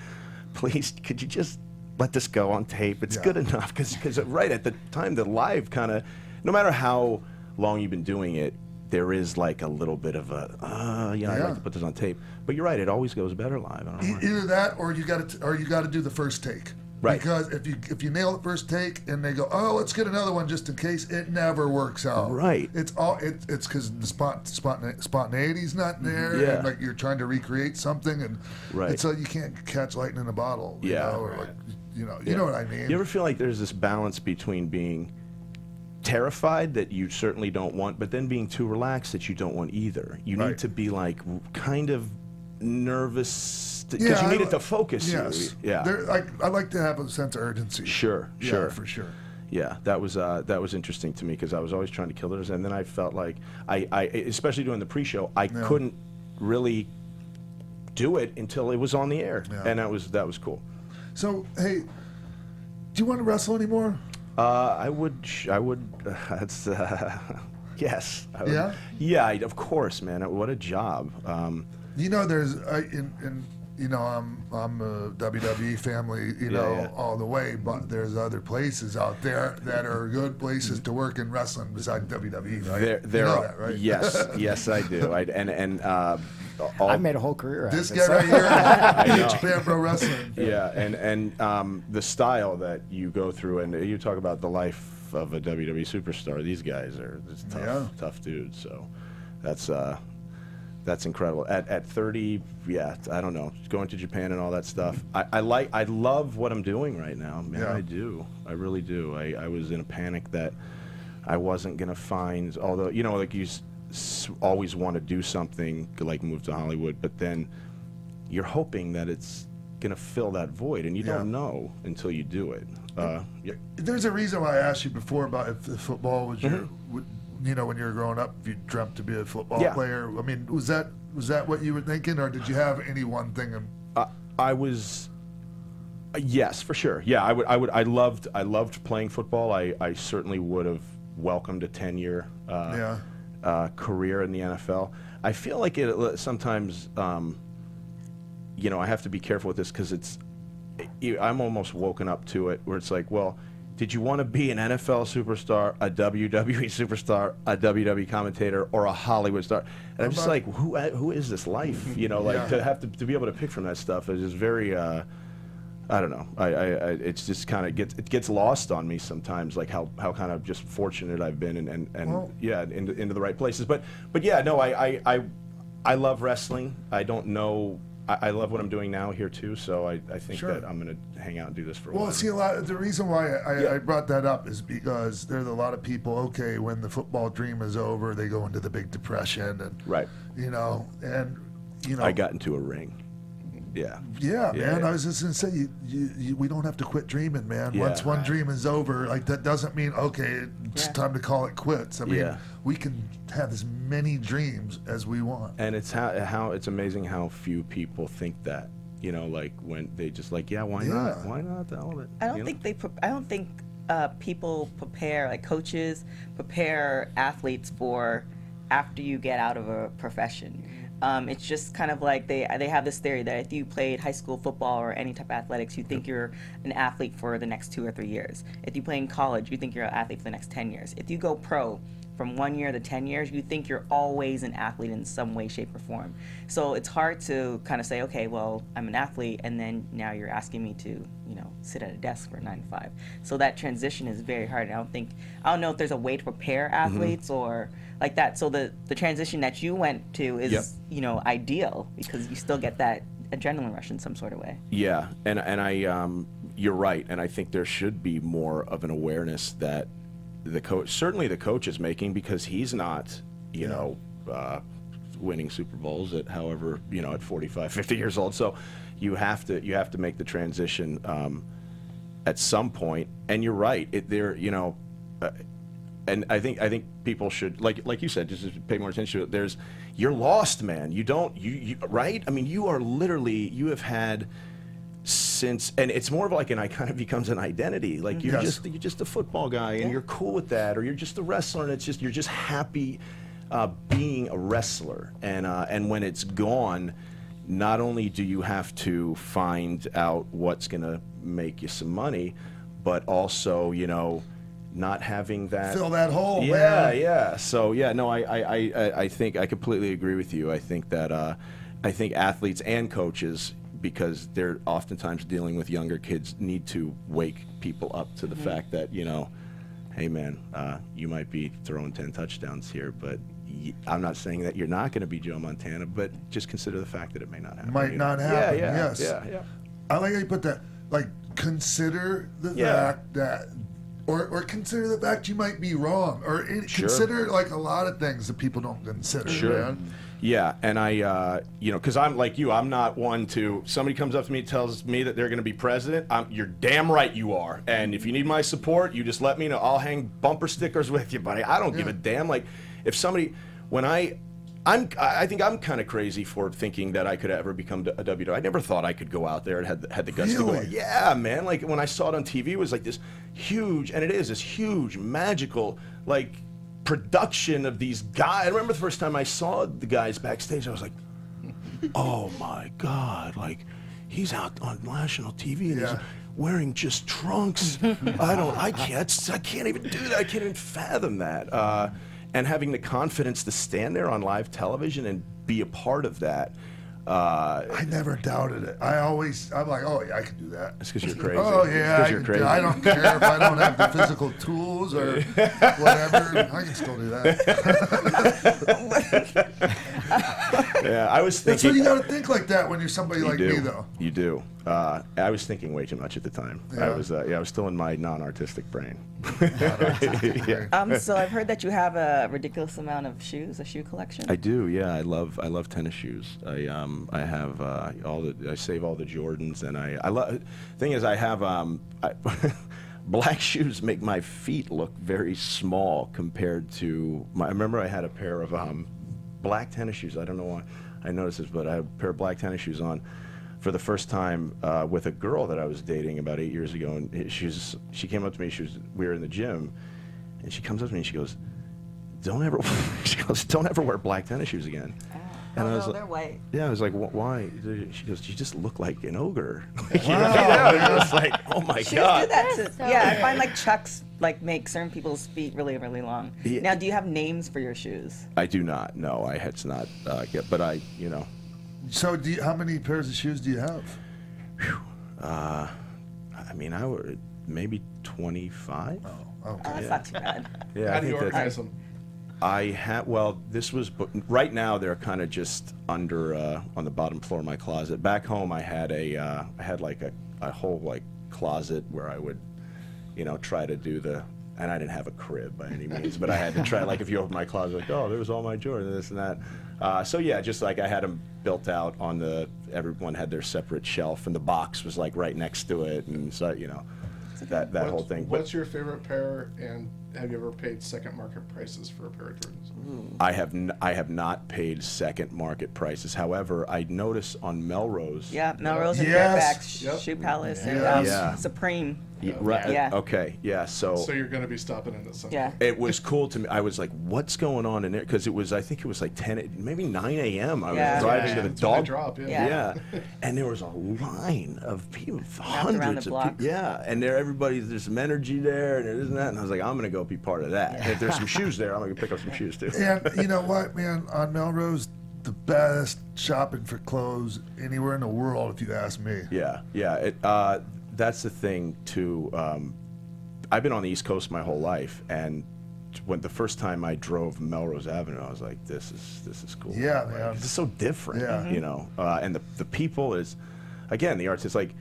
please, could you just let this go on tape? It's good enough, because right at the time, the live kind of, no matter how long you've been doing it, there is like a little bit of a, I'd like to put this on tape. But you're right, it always goes better live. I don't know Either that, or you got to do the first take. Right. Because if you nail the first take and they go, oh, let's get another one just in case, it never works out. Right. It's because the spontaneity's not there. Yeah. And like you're trying to recreate something, and it's you can't catch lightning in a bottle. You know, or like, you know what I mean. You ever feel like there's this balance between being terrified that you certainly don't want, but then being too relaxed that you don't want either? You need to be like kind of nervous because you need it to focus. Yes. You. Yeah. I like to have a sense of urgency. Sure. For sure. Yeah, that was interesting to me because I was always trying to kill it, and then I felt like I especially doing the pre-show, I couldn't really do it until it was on the air, and that was cool. So, hey, do you want to wrestle anymore? I would. That's yes. I would. Yeah. Yeah, of course, man. What a job. You know, there's you know, I'm a WWE family, you know, all the way, but there's other places out there that are good places to work in wrestling besides WWE, right? There you know are, that, right? Yes, I do. I made a whole career out of this this. guy right here, Japan Pro Wrestling. Yeah, and the style that you go through, and you talk about the life of a WWE superstar. These guys are just tough dudes. So that's incredible. At 30, I don't know, going to Japan and all that stuff. I love what I'm doing right now, man. I do. I really do. I was in a panic that I wasn't gonna find. Although you know, like you always want to do something like move to Hollywood, but then you're hoping that it's gonna fill that void, and you don't know until you do it. There's a reason why I asked you before about if the football was your. You know, when you were growing up, if you dreamt to be a football player. I mean, was that what you were thinking, or did you have any one thing? I was. Yes, for sure. Yeah, I loved playing football. I certainly would have welcomed a 10-year career in the NFL. I feel like it sometimes. You know, I have to be careful with this because I'm almost woken up to it where it's like, well, did you want to be an NFL superstar, a WWE superstar, a WWE commentator, or a Hollywood star? And I'm just like, who is this life? You know, like to be able to pick from that stuff is just very. I don't know. It's just kind of gets lost on me sometimes, like how kind of just fortunate I've been and into the right places. But yeah, no, I love wrestling. I don't know. I love what I'm doing now here too, so I think that I'm going to hang out and do this for a while. Well, see, the reason why I brought that up is because there's a lot of people. Okay, when the football dream is over, they go into the Big Depression, and you know, I got into a ring. Yeah, man. I was just gonna say, we don't have to quit dreaming, man. Once one dream is over, like that doesn't mean okay, it's time to call it quits. I mean, we can have as many dreams as we want. And it's how it's amazing how few people think that. You know, like when they just like, why not? Why not? All of it. I don't think people prepare, like coaches prepare athletes for after you get out of a profession. It's just kind of like they have this theory that if you played high school football or any type of athletics, you think you're an athlete for the next 2 or 3 years. If you play in college, you think you're an athlete for the next 10 years. If you go pro from 1 year to 10 years, you think you're always an athlete in some way, shape, or form. So it's hard to kind of say, okay, well, I'm an athlete, and then now you're asking me to, you know, sit at a desk for 9 to 5. So that transition is very hard. I don't know if there's a way to prepare athletes or like that. So the transition that you went to is, you know, ideal because you still get that adrenaline rush in some sort of way. Yeah, and I you're right, and I think there should be more of an awareness that the coach is making, because he's not, you know, winning Super Bowls at however, you know, at 45, 50 years old. So you have to make the transition at some point. And you're right, you know, and I think people should, like you said, just pay more attention to it. You're lost, man. You right? I mean, you have had since, and it's more of like it kind of becomes an identity. Like you're just a football guy, and you're cool with that, or you're just a wrestler, and you're just happy being a wrestler. And when it's gone, not only do you have to find out what's gonna make you some money, but also, you know, not having that fill that hole. Yeah. So no, I think I completely agree with you. I think that I think athletes and coaches because they're oftentimes dealing with younger kids, need to wake people up to the fact that, you know, hey man, you might be throwing 10 touchdowns here, but I'm not saying that you're not going to be Joe Montana, but just consider the fact that it may not happen. Might not happen. Yes. Yeah. I like how you put that. Like, consider the fact that, or consider the fact you might be wrong, or consider like a lot of things that people don't consider. Man. Yeah, and I, you know, because I'm like you, I'm not one to, somebody comes up to me and tells me that they're going to be president, you're damn right you are. And if you need my support, you just let me know. I'll hang bumper stickers with you, buddy. I don't give a damn. Like, if somebody, when I think I'm kind of crazy for thinking that I could ever become a WWE. I never thought I could go out there and had the guts to go. Yeah, man. Like, when I saw it on TV, it was like this huge, and it is this huge, magical, like, production of these guys. I remember the first time I saw the guys backstage, I was like, oh my God, like, he's out on national TV and he's wearing just trunks. I can't even do that. I can't even fathom that. And having the confidence to stand there on live television and be a part of that. I never doubted it. I'm like, oh yeah, I can do that. It's because you're crazy. Oh yeah, you're crazy. I don't care if I don't have the physical tools or whatever. I can still do that. Yeah, I was thinking. That's what you got to think like that when you're somebody like me, though. You do. I was thinking way too much at the time. I was still in my non-artistic brain. So I've heard that you have a ridiculous amount of shoes, a shoe collection. I do. Yeah, I love tennis shoes. I have I save all the Jordans, and I love. Thing is, I have black shoes make my feet look very small compared to I remember I had a pair of black tennis shoes. I don't know why I noticed this, but I had a pair of black tennis shoes on for the first time with a girl that I was dating about 8 years ago, and she came up to me. We were in the gym, and she comes up to me and she goes, "Don't ever," "Don't ever wear black tennis shoes again." And I was like, they're white. Yeah, I was like, why? She goes, "You just look like an ogre." Wow. I was like, oh my Shoes God. do that too. I find like Chucks like make certain people's feet really, really long. Yeah. Now, do you have names for your shoes? I do not. No, it's not. But I, you know. So, how many pairs of shoes do you have? I mean, I would maybe 25. Oh, okay. Oh, that's not too bad. Yeah, How do you organize them? This was, right now they're kind of just under, on the bottom floor of my closet. Back home I had like a whole like closet where I would, you know, try to do and I didn't have a crib by any means, but I had to try, like if you open my closet, like, oh, there's all my Jordan, this and that. So yeah, just like I had them built out on everyone had their separate shelf, and the box was like right next to it, and so, you know, that whole thing. What's your favorite pair, and have you ever paid second market prices for a pair of Jordans? I have not paid second market prices. However, I notice on Melrose. Yeah, Melrose and Fairfax, Shoe Palace, and Supreme. Right. Yeah. Okay. Yeah. So you're going to be stopping in at some. Yeah. It was cool to me. I was like, "What's going on in there?" Because I think it was like 10, maybe 9 a.m. I was driving to the dog drop. Yeah. And there was a line of people, hundreds of people. Yeah. And there's some energy there, and there's that. And I was like, I'm going to go be part of that. If there's some shoes there, I'm going to pick up some shoes too. And you know what, man? On Melrose, the best shopping for clothes anywhere in the world, if you ask me. Yeah. That's the thing too. I've been on the East Coast my whole life, and when the first time I drove Melrose Avenue, I was like, "This is cool." Yeah, like, man. This is so different. Yeah. You know, and the people is, again, the arts. It's like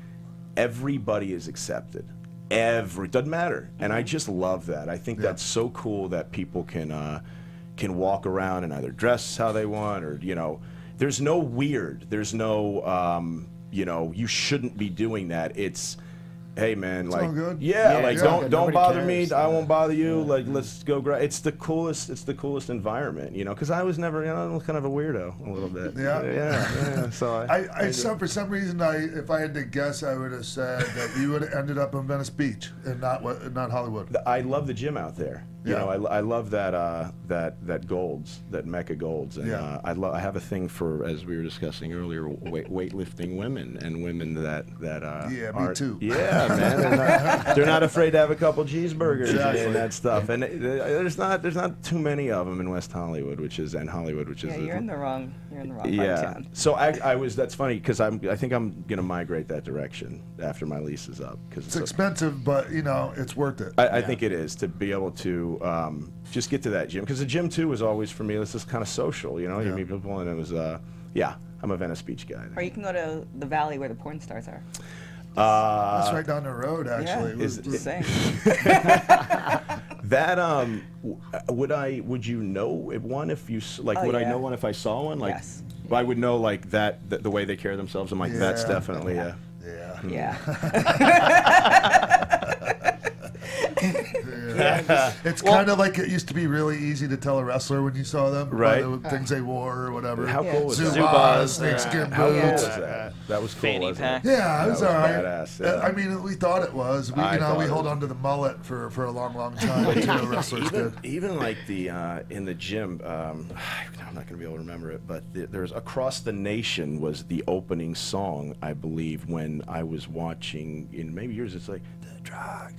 everybody is accepted. Doesn't matter, and I just love that. I think that's so cool that people can walk around and either dress how they want, or, you know, there's no weird. There's no you know, you shouldn't be doing that. It's, hey man, it's like, all good. Don't bother me. I won't bother you. Yeah. Like, let's go. It's the coolest environment, you know. Because I was never, you know, kind of a weirdo a little bit. Yeah. So for some reason, if I had to guess, I would have said that you would have ended up in Venice Beach and not Hollywood. I love the gym out there. You know, I love that that golds, that mecha golds, and I have a thing for, as we were discussing earlier, weightlifting women and women that me too. Yeah, man, they're not afraid to have a couple cheeseburgers and that stuff. And there's not too many of them in West Hollywood, which is you're in the wrong part of town. So that's funny because I think I'm gonna migrate that direction after my lease is up, because it's expensive, but you know it's worth it. I think it is, to be able to just get to that gym, because the gym too was always for me, this is kind of social, you know, you meet people, and it was I'm a Venice Beach guy. Or you can go to the valley where the porn stars are. That's right down the road, actually. Yeah, just saying. That would you know one if you would I know one if I saw one? Like, yes. I would know like that the way they carry themselves. I'm like, that's definitely It's kind of like it used to be really easy to tell a wrestler when you saw them, right? Things they wore or whatever. How cool was that? Zubaz, snakeskin How cool boots. was that? That was cool, wasn't it? Yeah, it was all right. Badass, yeah. I mean, we thought it was. We hold on to the mullet for a long time. Too, wrestlers did. Even like the in the gym, I'm not going to be able to remember it, but there's Across the Nation was the opening song, I believe, when I was watching. In maybe yours, it's like the drug.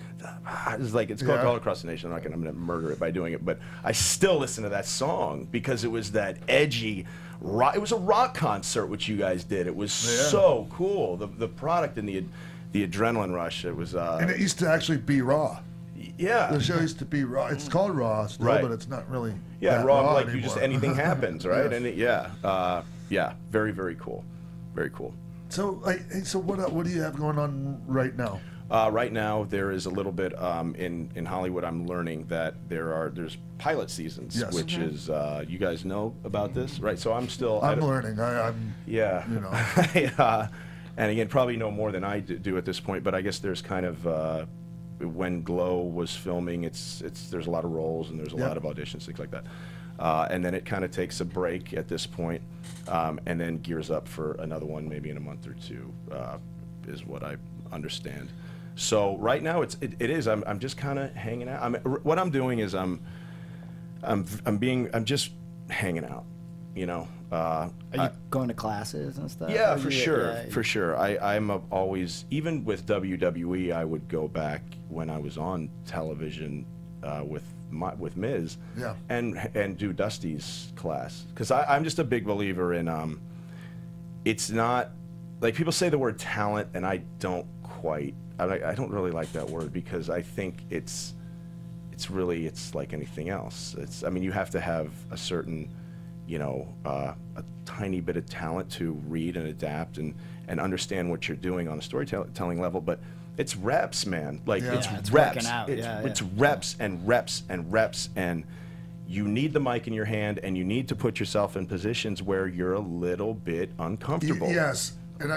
It's like it's called All Across the Nation. I'm going to murder it by doing it, but I still listen to that song because it was that edgy rock. It was a rock concert which you guys did. It was so cool. The product and the adrenaline rush. It was. And it used to actually be Raw. Yeah, the show used to be Raw. It's called Raw still, but it's not really. Yeah, Raw, like anymore. you just anything happens, right? And very, very cool, very cool. So, what do you have going on right now? Right now, there is a little bit in Hollywood. I'm learning that there's pilot seasons, which is you guys know about this, right? So I'm learning. I'm you know, and again, probably know more than I do at this point. But I guess there's kind of when Glow was filming, there's a lot of roles and there's a lot of auditions, things like that. And then it kind of takes a break at this point, and then gears up for another one maybe in a month or two, is what I understand. So right now it is. I'm just kind of hanging out. What I'm doing is I'm just hanging out. You know. Are you going to classes and stuff? Yeah, for sure. I'm always, even with WWE, I would go back when I was on television with Miz, and do Dusty's class, because I'm just a big believer in it's not like people say the word talent, and I don't quite. I don't really like that word, because I think it's like anything else. I mean, you have to have a certain, you know, a tiny bit of talent to read and adapt and understand what you're doing on a storytelling level, but it's reps, man. Like it's reps. It's reps and reps and reps, and you need the mic in your hand, and you need to put yourself in positions where you're a little bit uncomfortable. Yes, and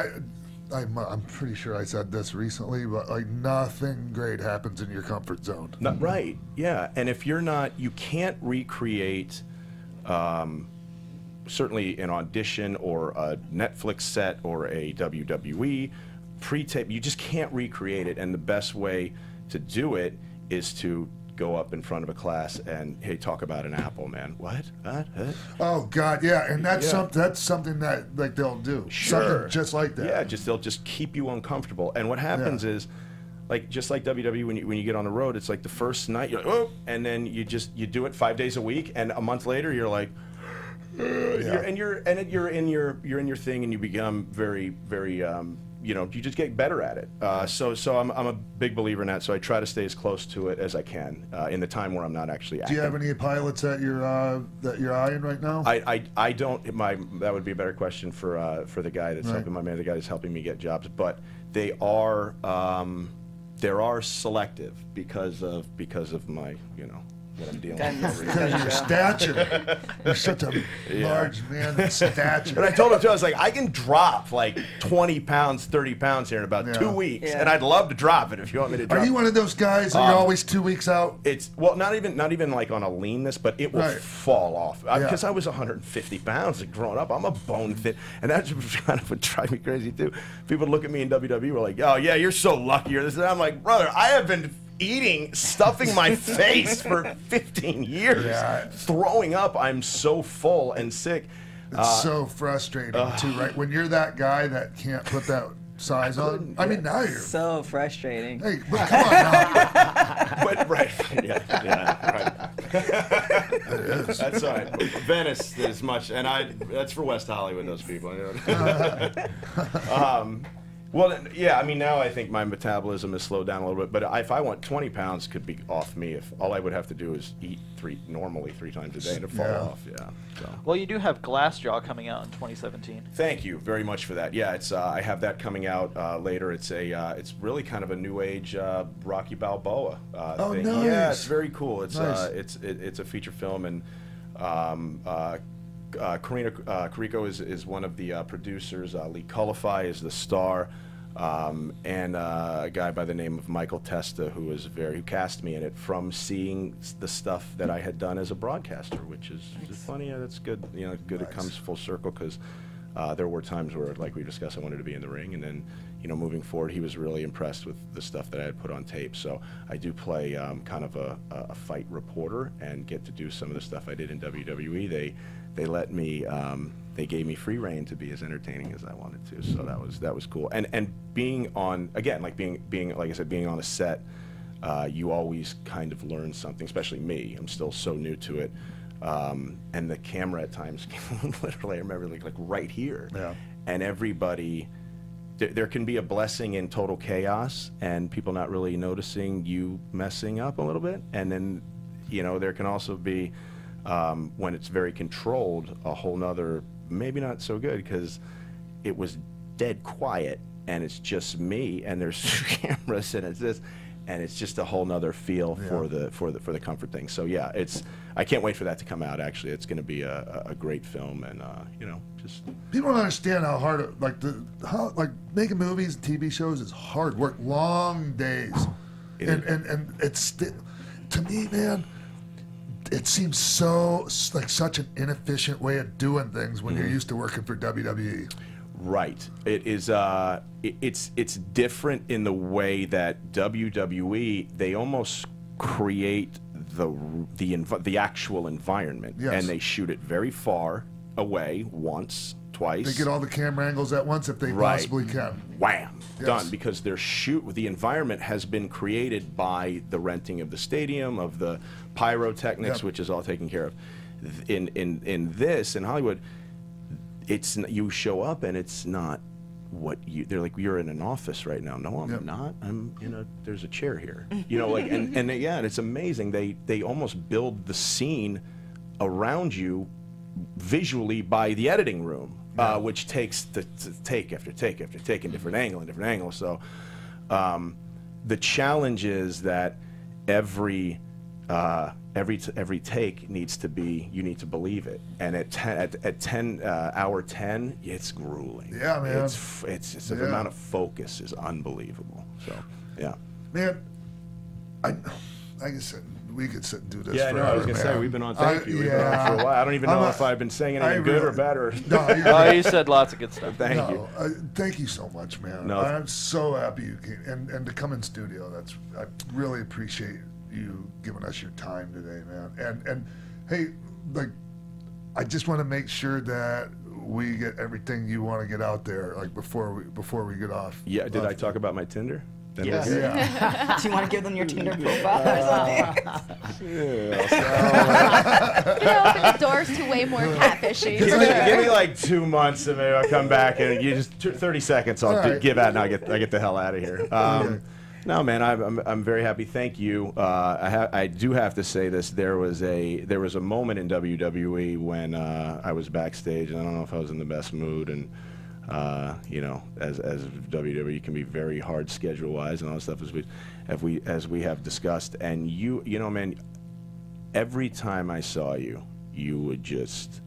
I'm pretty sure I said this recently, but like nothing great happens in your comfort zone. Not right. Yeah, and if you're not, you can't recreate. Certainly an audition or a Netflix set or a WWE pre-tape, you just can't recreate it. And the best way to do it is to go up in front of a class and, hey, talk about an apple, man. What? Oh God, yeah, and that's something that like they'll do. Sure, something just like that. Yeah, they'll just keep you uncomfortable. And what happens is, like just like WWE, when you get on the road, it's like the first night you're like, oh, and then you do it 5 days a week, and a month later you're like. You're in your thing, and you become very, very, you know, you just get better at it. So I'm a big believer in that. So I try to stay as close to it as I can in the time where I'm not actually acting. Do you have any pilots that you're eyeing right now? I don't. That would be a better question for the guy that's helping the guy that's helping me get jobs. But they are selective because of my, you know, what I'm dealing with. Because of your stature. You're such a large man in stature. And I told him, too, I was like, I can drop like 20 pounds, 30 pounds here in about 2 weeks. And I'd love to drop it if you want me to drop it. Are you one of those guys that you're always 2 weeks out? It's, well, not even like on a leanness, but it will fall off. Because I was 150 pounds growing up. I'm a bone thin. And that kind of would drive me crazy, too. People look at me in WWE, were like, oh, yeah, you're so lucky. And I'm like, brother, I have been stuffing my face for 15 years, throwing up. I'm so full and sick. It's so frustrating too, right? When you're that guy that can't put that size on. I mean, now you're so frustrating. Hey, but come on now. But right, right. It is. That's all right. Venice is much, and that's for West Hollywood. Those people. Well, yeah, I mean, now I think my metabolism has slowed down a little bit, but if I want 20 pounds could be off me if all I would have to do is eat normally three times a day and it'd fall off, So. Well, you do have Glassjaw coming out in 2017. Thank you very much for that. Yeah, it's I have that coming out later. It's it's really kind of a new age Rocky Balboa thing. Nice. Yeah, it's very cool. It's Nice. It's a feature film, and Karina Carico is one of the producers. Lee Cullify is the star, and a guy by the name of Michael Testa, who cast me in it from seeing the stuff that I had done as a broadcaster, which is funny. Yeah, that's good. You know, good. Nice. It comes full circle because there were times where, like we discussed, I wanted to be in the ring, and then moving forward, he was really impressed with the stuff that I had put on tape. So I do play kind of a fight reporter and get to do some of the stuff I did in WWE. They let me, they gave me free reign to be as entertaining as I wanted to. So that was cool. And being on, again, like being like I said, being on a set, you always kind of learn something. Especially me, I'm still so new to it. And the camera at times, literally, I remember like right here, and everybody. There can be a blessing in total chaos and people not really noticing you messing up a little bit, and then there can also be when it's very controlled, a whole nother maybe not so good, because it was dead quiet and it's just me and there's cameras and it's this, and it's just a whole nother feel for the comfort thing. So yeah, I can't wait for that to come out. Actually, it's going to be a great film, and just people don't understand how hard like making movies and TV shows is hard work, long days, and it's to me, man. It seems so like such an inefficient way of doing things when you're used to working for WWE. Right. It is. It's different in the way that WWE, they almost create the actual environment, and they shoot it very far away, once, twice. They get all the camera angles at once if they possibly can. Wham! Yes. Done. Because the environment has been created by the renting of the stadium, of the pyrotechnics, which is all taken care of. In Hollywood, you show up and it's not what they're like, you're in an office right now. No, I'm not. I'm there's a chair here. And it's amazing. They almost build the scene around you visually by the editing room, which takes take after take after take in different angle. So the challenge is that every take needs to be, you need to believe it, and at hour 10, it's grueling. Yeah, man. It's the amount of focus is unbelievable. So yeah, man. Like I said, we could sit and do this. Yeah, forever, I was gonna say we've been on. Thank you. We've been on for a while. I don't even know if I've been saying anything good or bad or. No, you said lots of good stuff. Thank you. Thank you so much, man. No. I'm so happy you came and to come in studio. I really appreciate you giving us your time today, man. And hey, like, I just want to make sure that we get everything you want to get out there, like before we get off. Yeah. Did I talk about my Tinder? Yes. Yeah. Do you want to give them your Tinder profile or something? Open the doors to way more catfishing. Give me like 2 months and maybe I'll come back, and you just 30 seconds. I'll give out and I get the hell out of here. No, man, I'm very happy. Thank you. I do have to say this. There was a moment in WWE when I was backstage, and I don't know if I was in the best mood, and as WWE can be very hard schedule-wise and all that stuff, as we have discussed. And you know, man, every time I saw you, you would just,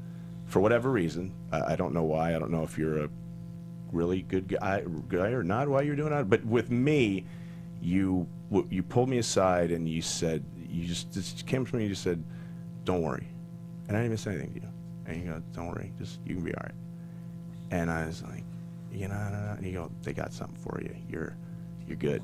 for whatever reason, I don't know why. I don't know if you're a really good guy or not, why you're doing it, but with me, you pulled me aside and you said, you just came to me and you said, "Don't worry," and I didn't even say anything to you. And you go, "Don't worry, you can be all right." And I was like, and you go, "They got something for you. You're good."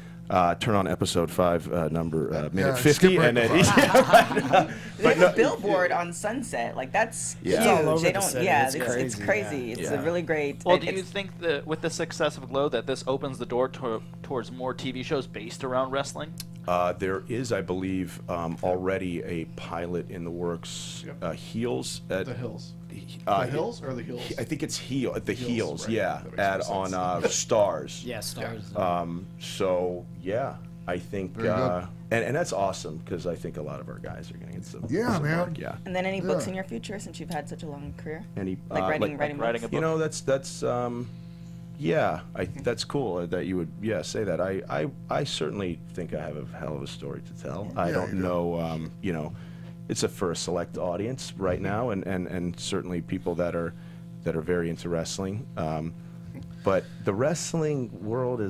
turn on episode 5, minute 50, and then They have a billboard on Sunset. Like that's huge. They don't. It's crazy. It's a really great. Well, do you think that with the success of Glow that this opens the door towards more TV shows based around wrestling? There is, I believe, already a pilot in the works. Heels at the Hills. The Hills or the Heels? I think it's the Heels. Right. Yeah, on Stars. Yeah, Stars. So yeah, I think, and that's awesome because I think a lot of our guys are going to get some. Man. Work, yeah. And then any books in your future since you've had such a long career? Any writing a book? You know, that's that's cool that you would say that. I certainly think I have a hell of a story to tell. I don't know, you know, it's for a select audience right now, and certainly people that are very into wrestling. But the wrestling world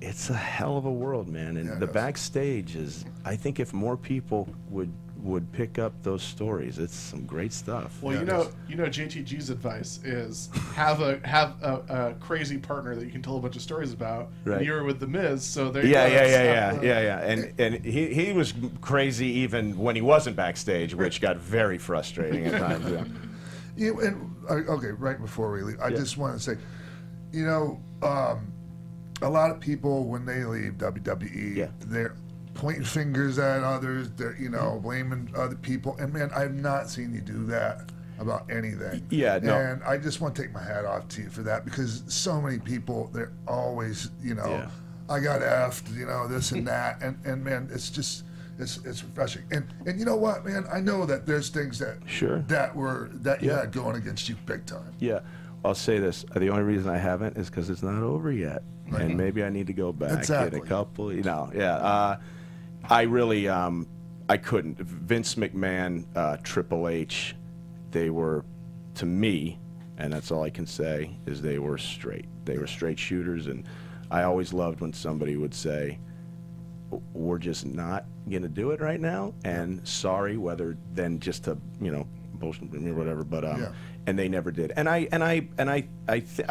it's a hell of a world, man. And the backstage is, I think if more people would pick up those stories, it's some great stuff. Well, you know JTG's advice is have a crazy partner that you can tell a bunch of stories about. Right. And you were with The Miz, so there you go. Yeah. And he was crazy even when he wasn't backstage, which got very frustrating at times. Yeah. Okay, right before we leave, I just want to say, you know, a lot of people when they leave WWE, they're pointing fingers at others, they're, you know, blaming other people, and man, I've not seen you do that about anything. Yeah, no. And I just want to take my hat off to you for that, because so many people, they're always, you know, I got effed, you know, this and that, and man, it's just, it's refreshing. And you know what, man, I know that there's things that that you had going against you big time. Yeah. I'll say this: the only reason I haven't is because it's not over yet, and maybe I need to go back get a couple. You know, I really, I couldn't. Vince McMahon, Triple H, they were, to me, and that's all I can say, is they were straight. They were straight shooters, and I always loved when somebody would say, "We're just not gonna do it right now," and sorry, whether then just to, you know, bullshit or whatever, but and they never did. And I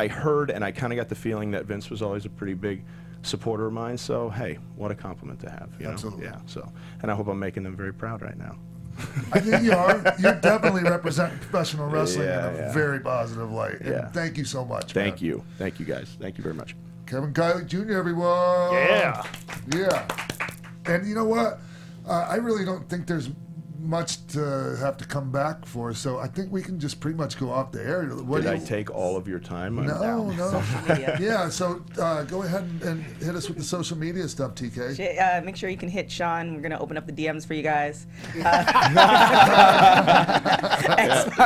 heard, and I kind of got the feeling that Vince was always a pretty big supporter of mine. So hey, what a compliment to have. You know? Absolutely. Yeah. So, and I hope I'm making them very proud right now. I think you are. You're definitely representing professional wrestling in a very positive light. And thank you so much. Thank you, guys. Thank you very much. Kevin Kiley Jr., everyone. Yeah. And you know what? I really don't think there's much to have to come back for, so I think we can just pretty much go off the air. Did I take all of your time? No. Yeah, so go ahead and hit us with the social media stuff, TK. Make sure you can hit Sean. We're going to open up the DMs for you guys.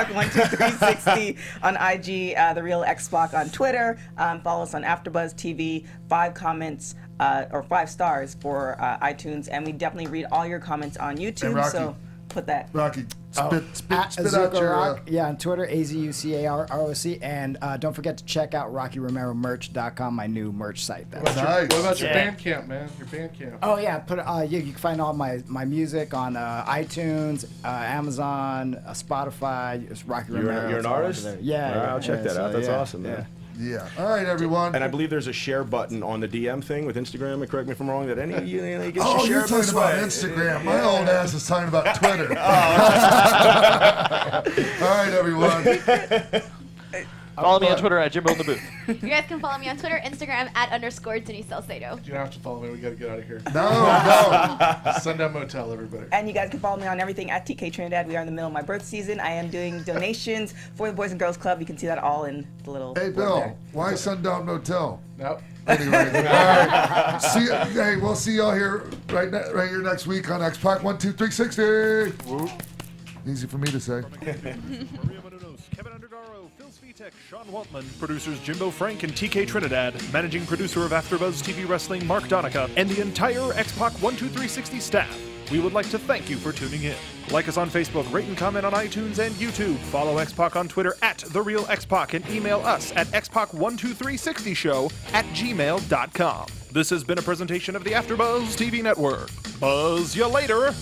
XPac12360 on IG, The Real XPac on Twitter. Follow us on AfterBuzz TV. 5 comments or 5 stars for iTunes, and we definitely read all your comments on YouTube. So put that. Rocky, spit Azuka out your. Rock, yeah, on Twitter, AZUCARROC, and don't forget to check out RockyRomeroMerch.com, my new merch site. Nice. What about your Bandcamp, man? Your Bandcamp. Oh yeah, you can find all my music on iTunes, Amazon, Spotify. It's Rocky Romero. You're an artist? Yeah, I'll check that out. That's awesome, man. Yeah. All right, everyone. And I believe there's a share button on the DM thing with Instagram. And correct me if I'm wrong. That any of you get you're share talking about way. Instagram. My old ass is talking about Twitter. All right, everyone. Follow me on Twitter at Jimbo in the Booth. You guys can follow me on Twitter, Instagram @ Denise Salcedo. You don't have to follow me. We got to get out of here. No. Sundown Motel, everybody. And you guys can follow me on everything at TK Trinidad. We are in the middle of my birth season. I am doing donations for the Boys and Girls Club. You can see that all in the little. Hey, board Bill, there. why Sundown Motel? Nope. Anyway, all right. Hey, we'll see y'all here right here next week on XPac 12360. Easy for me to say. Keven Undergaro, Phil Svitek, Sean Waltman, producers Jimbo Frank and TK Trinidad, managing producer of AfterBuzz TV Wrestling Mark Donica, and the entire XPac 12360 staff. We would like to thank you for tuning in. Like us on Facebook, rate and comment on iTunes and YouTube. Follow XPac on Twitter at TheRealXPac and email us at xpac12360show@gmail.com. This has been a presentation of the AfterBuzz TV Network. Buzz ya later!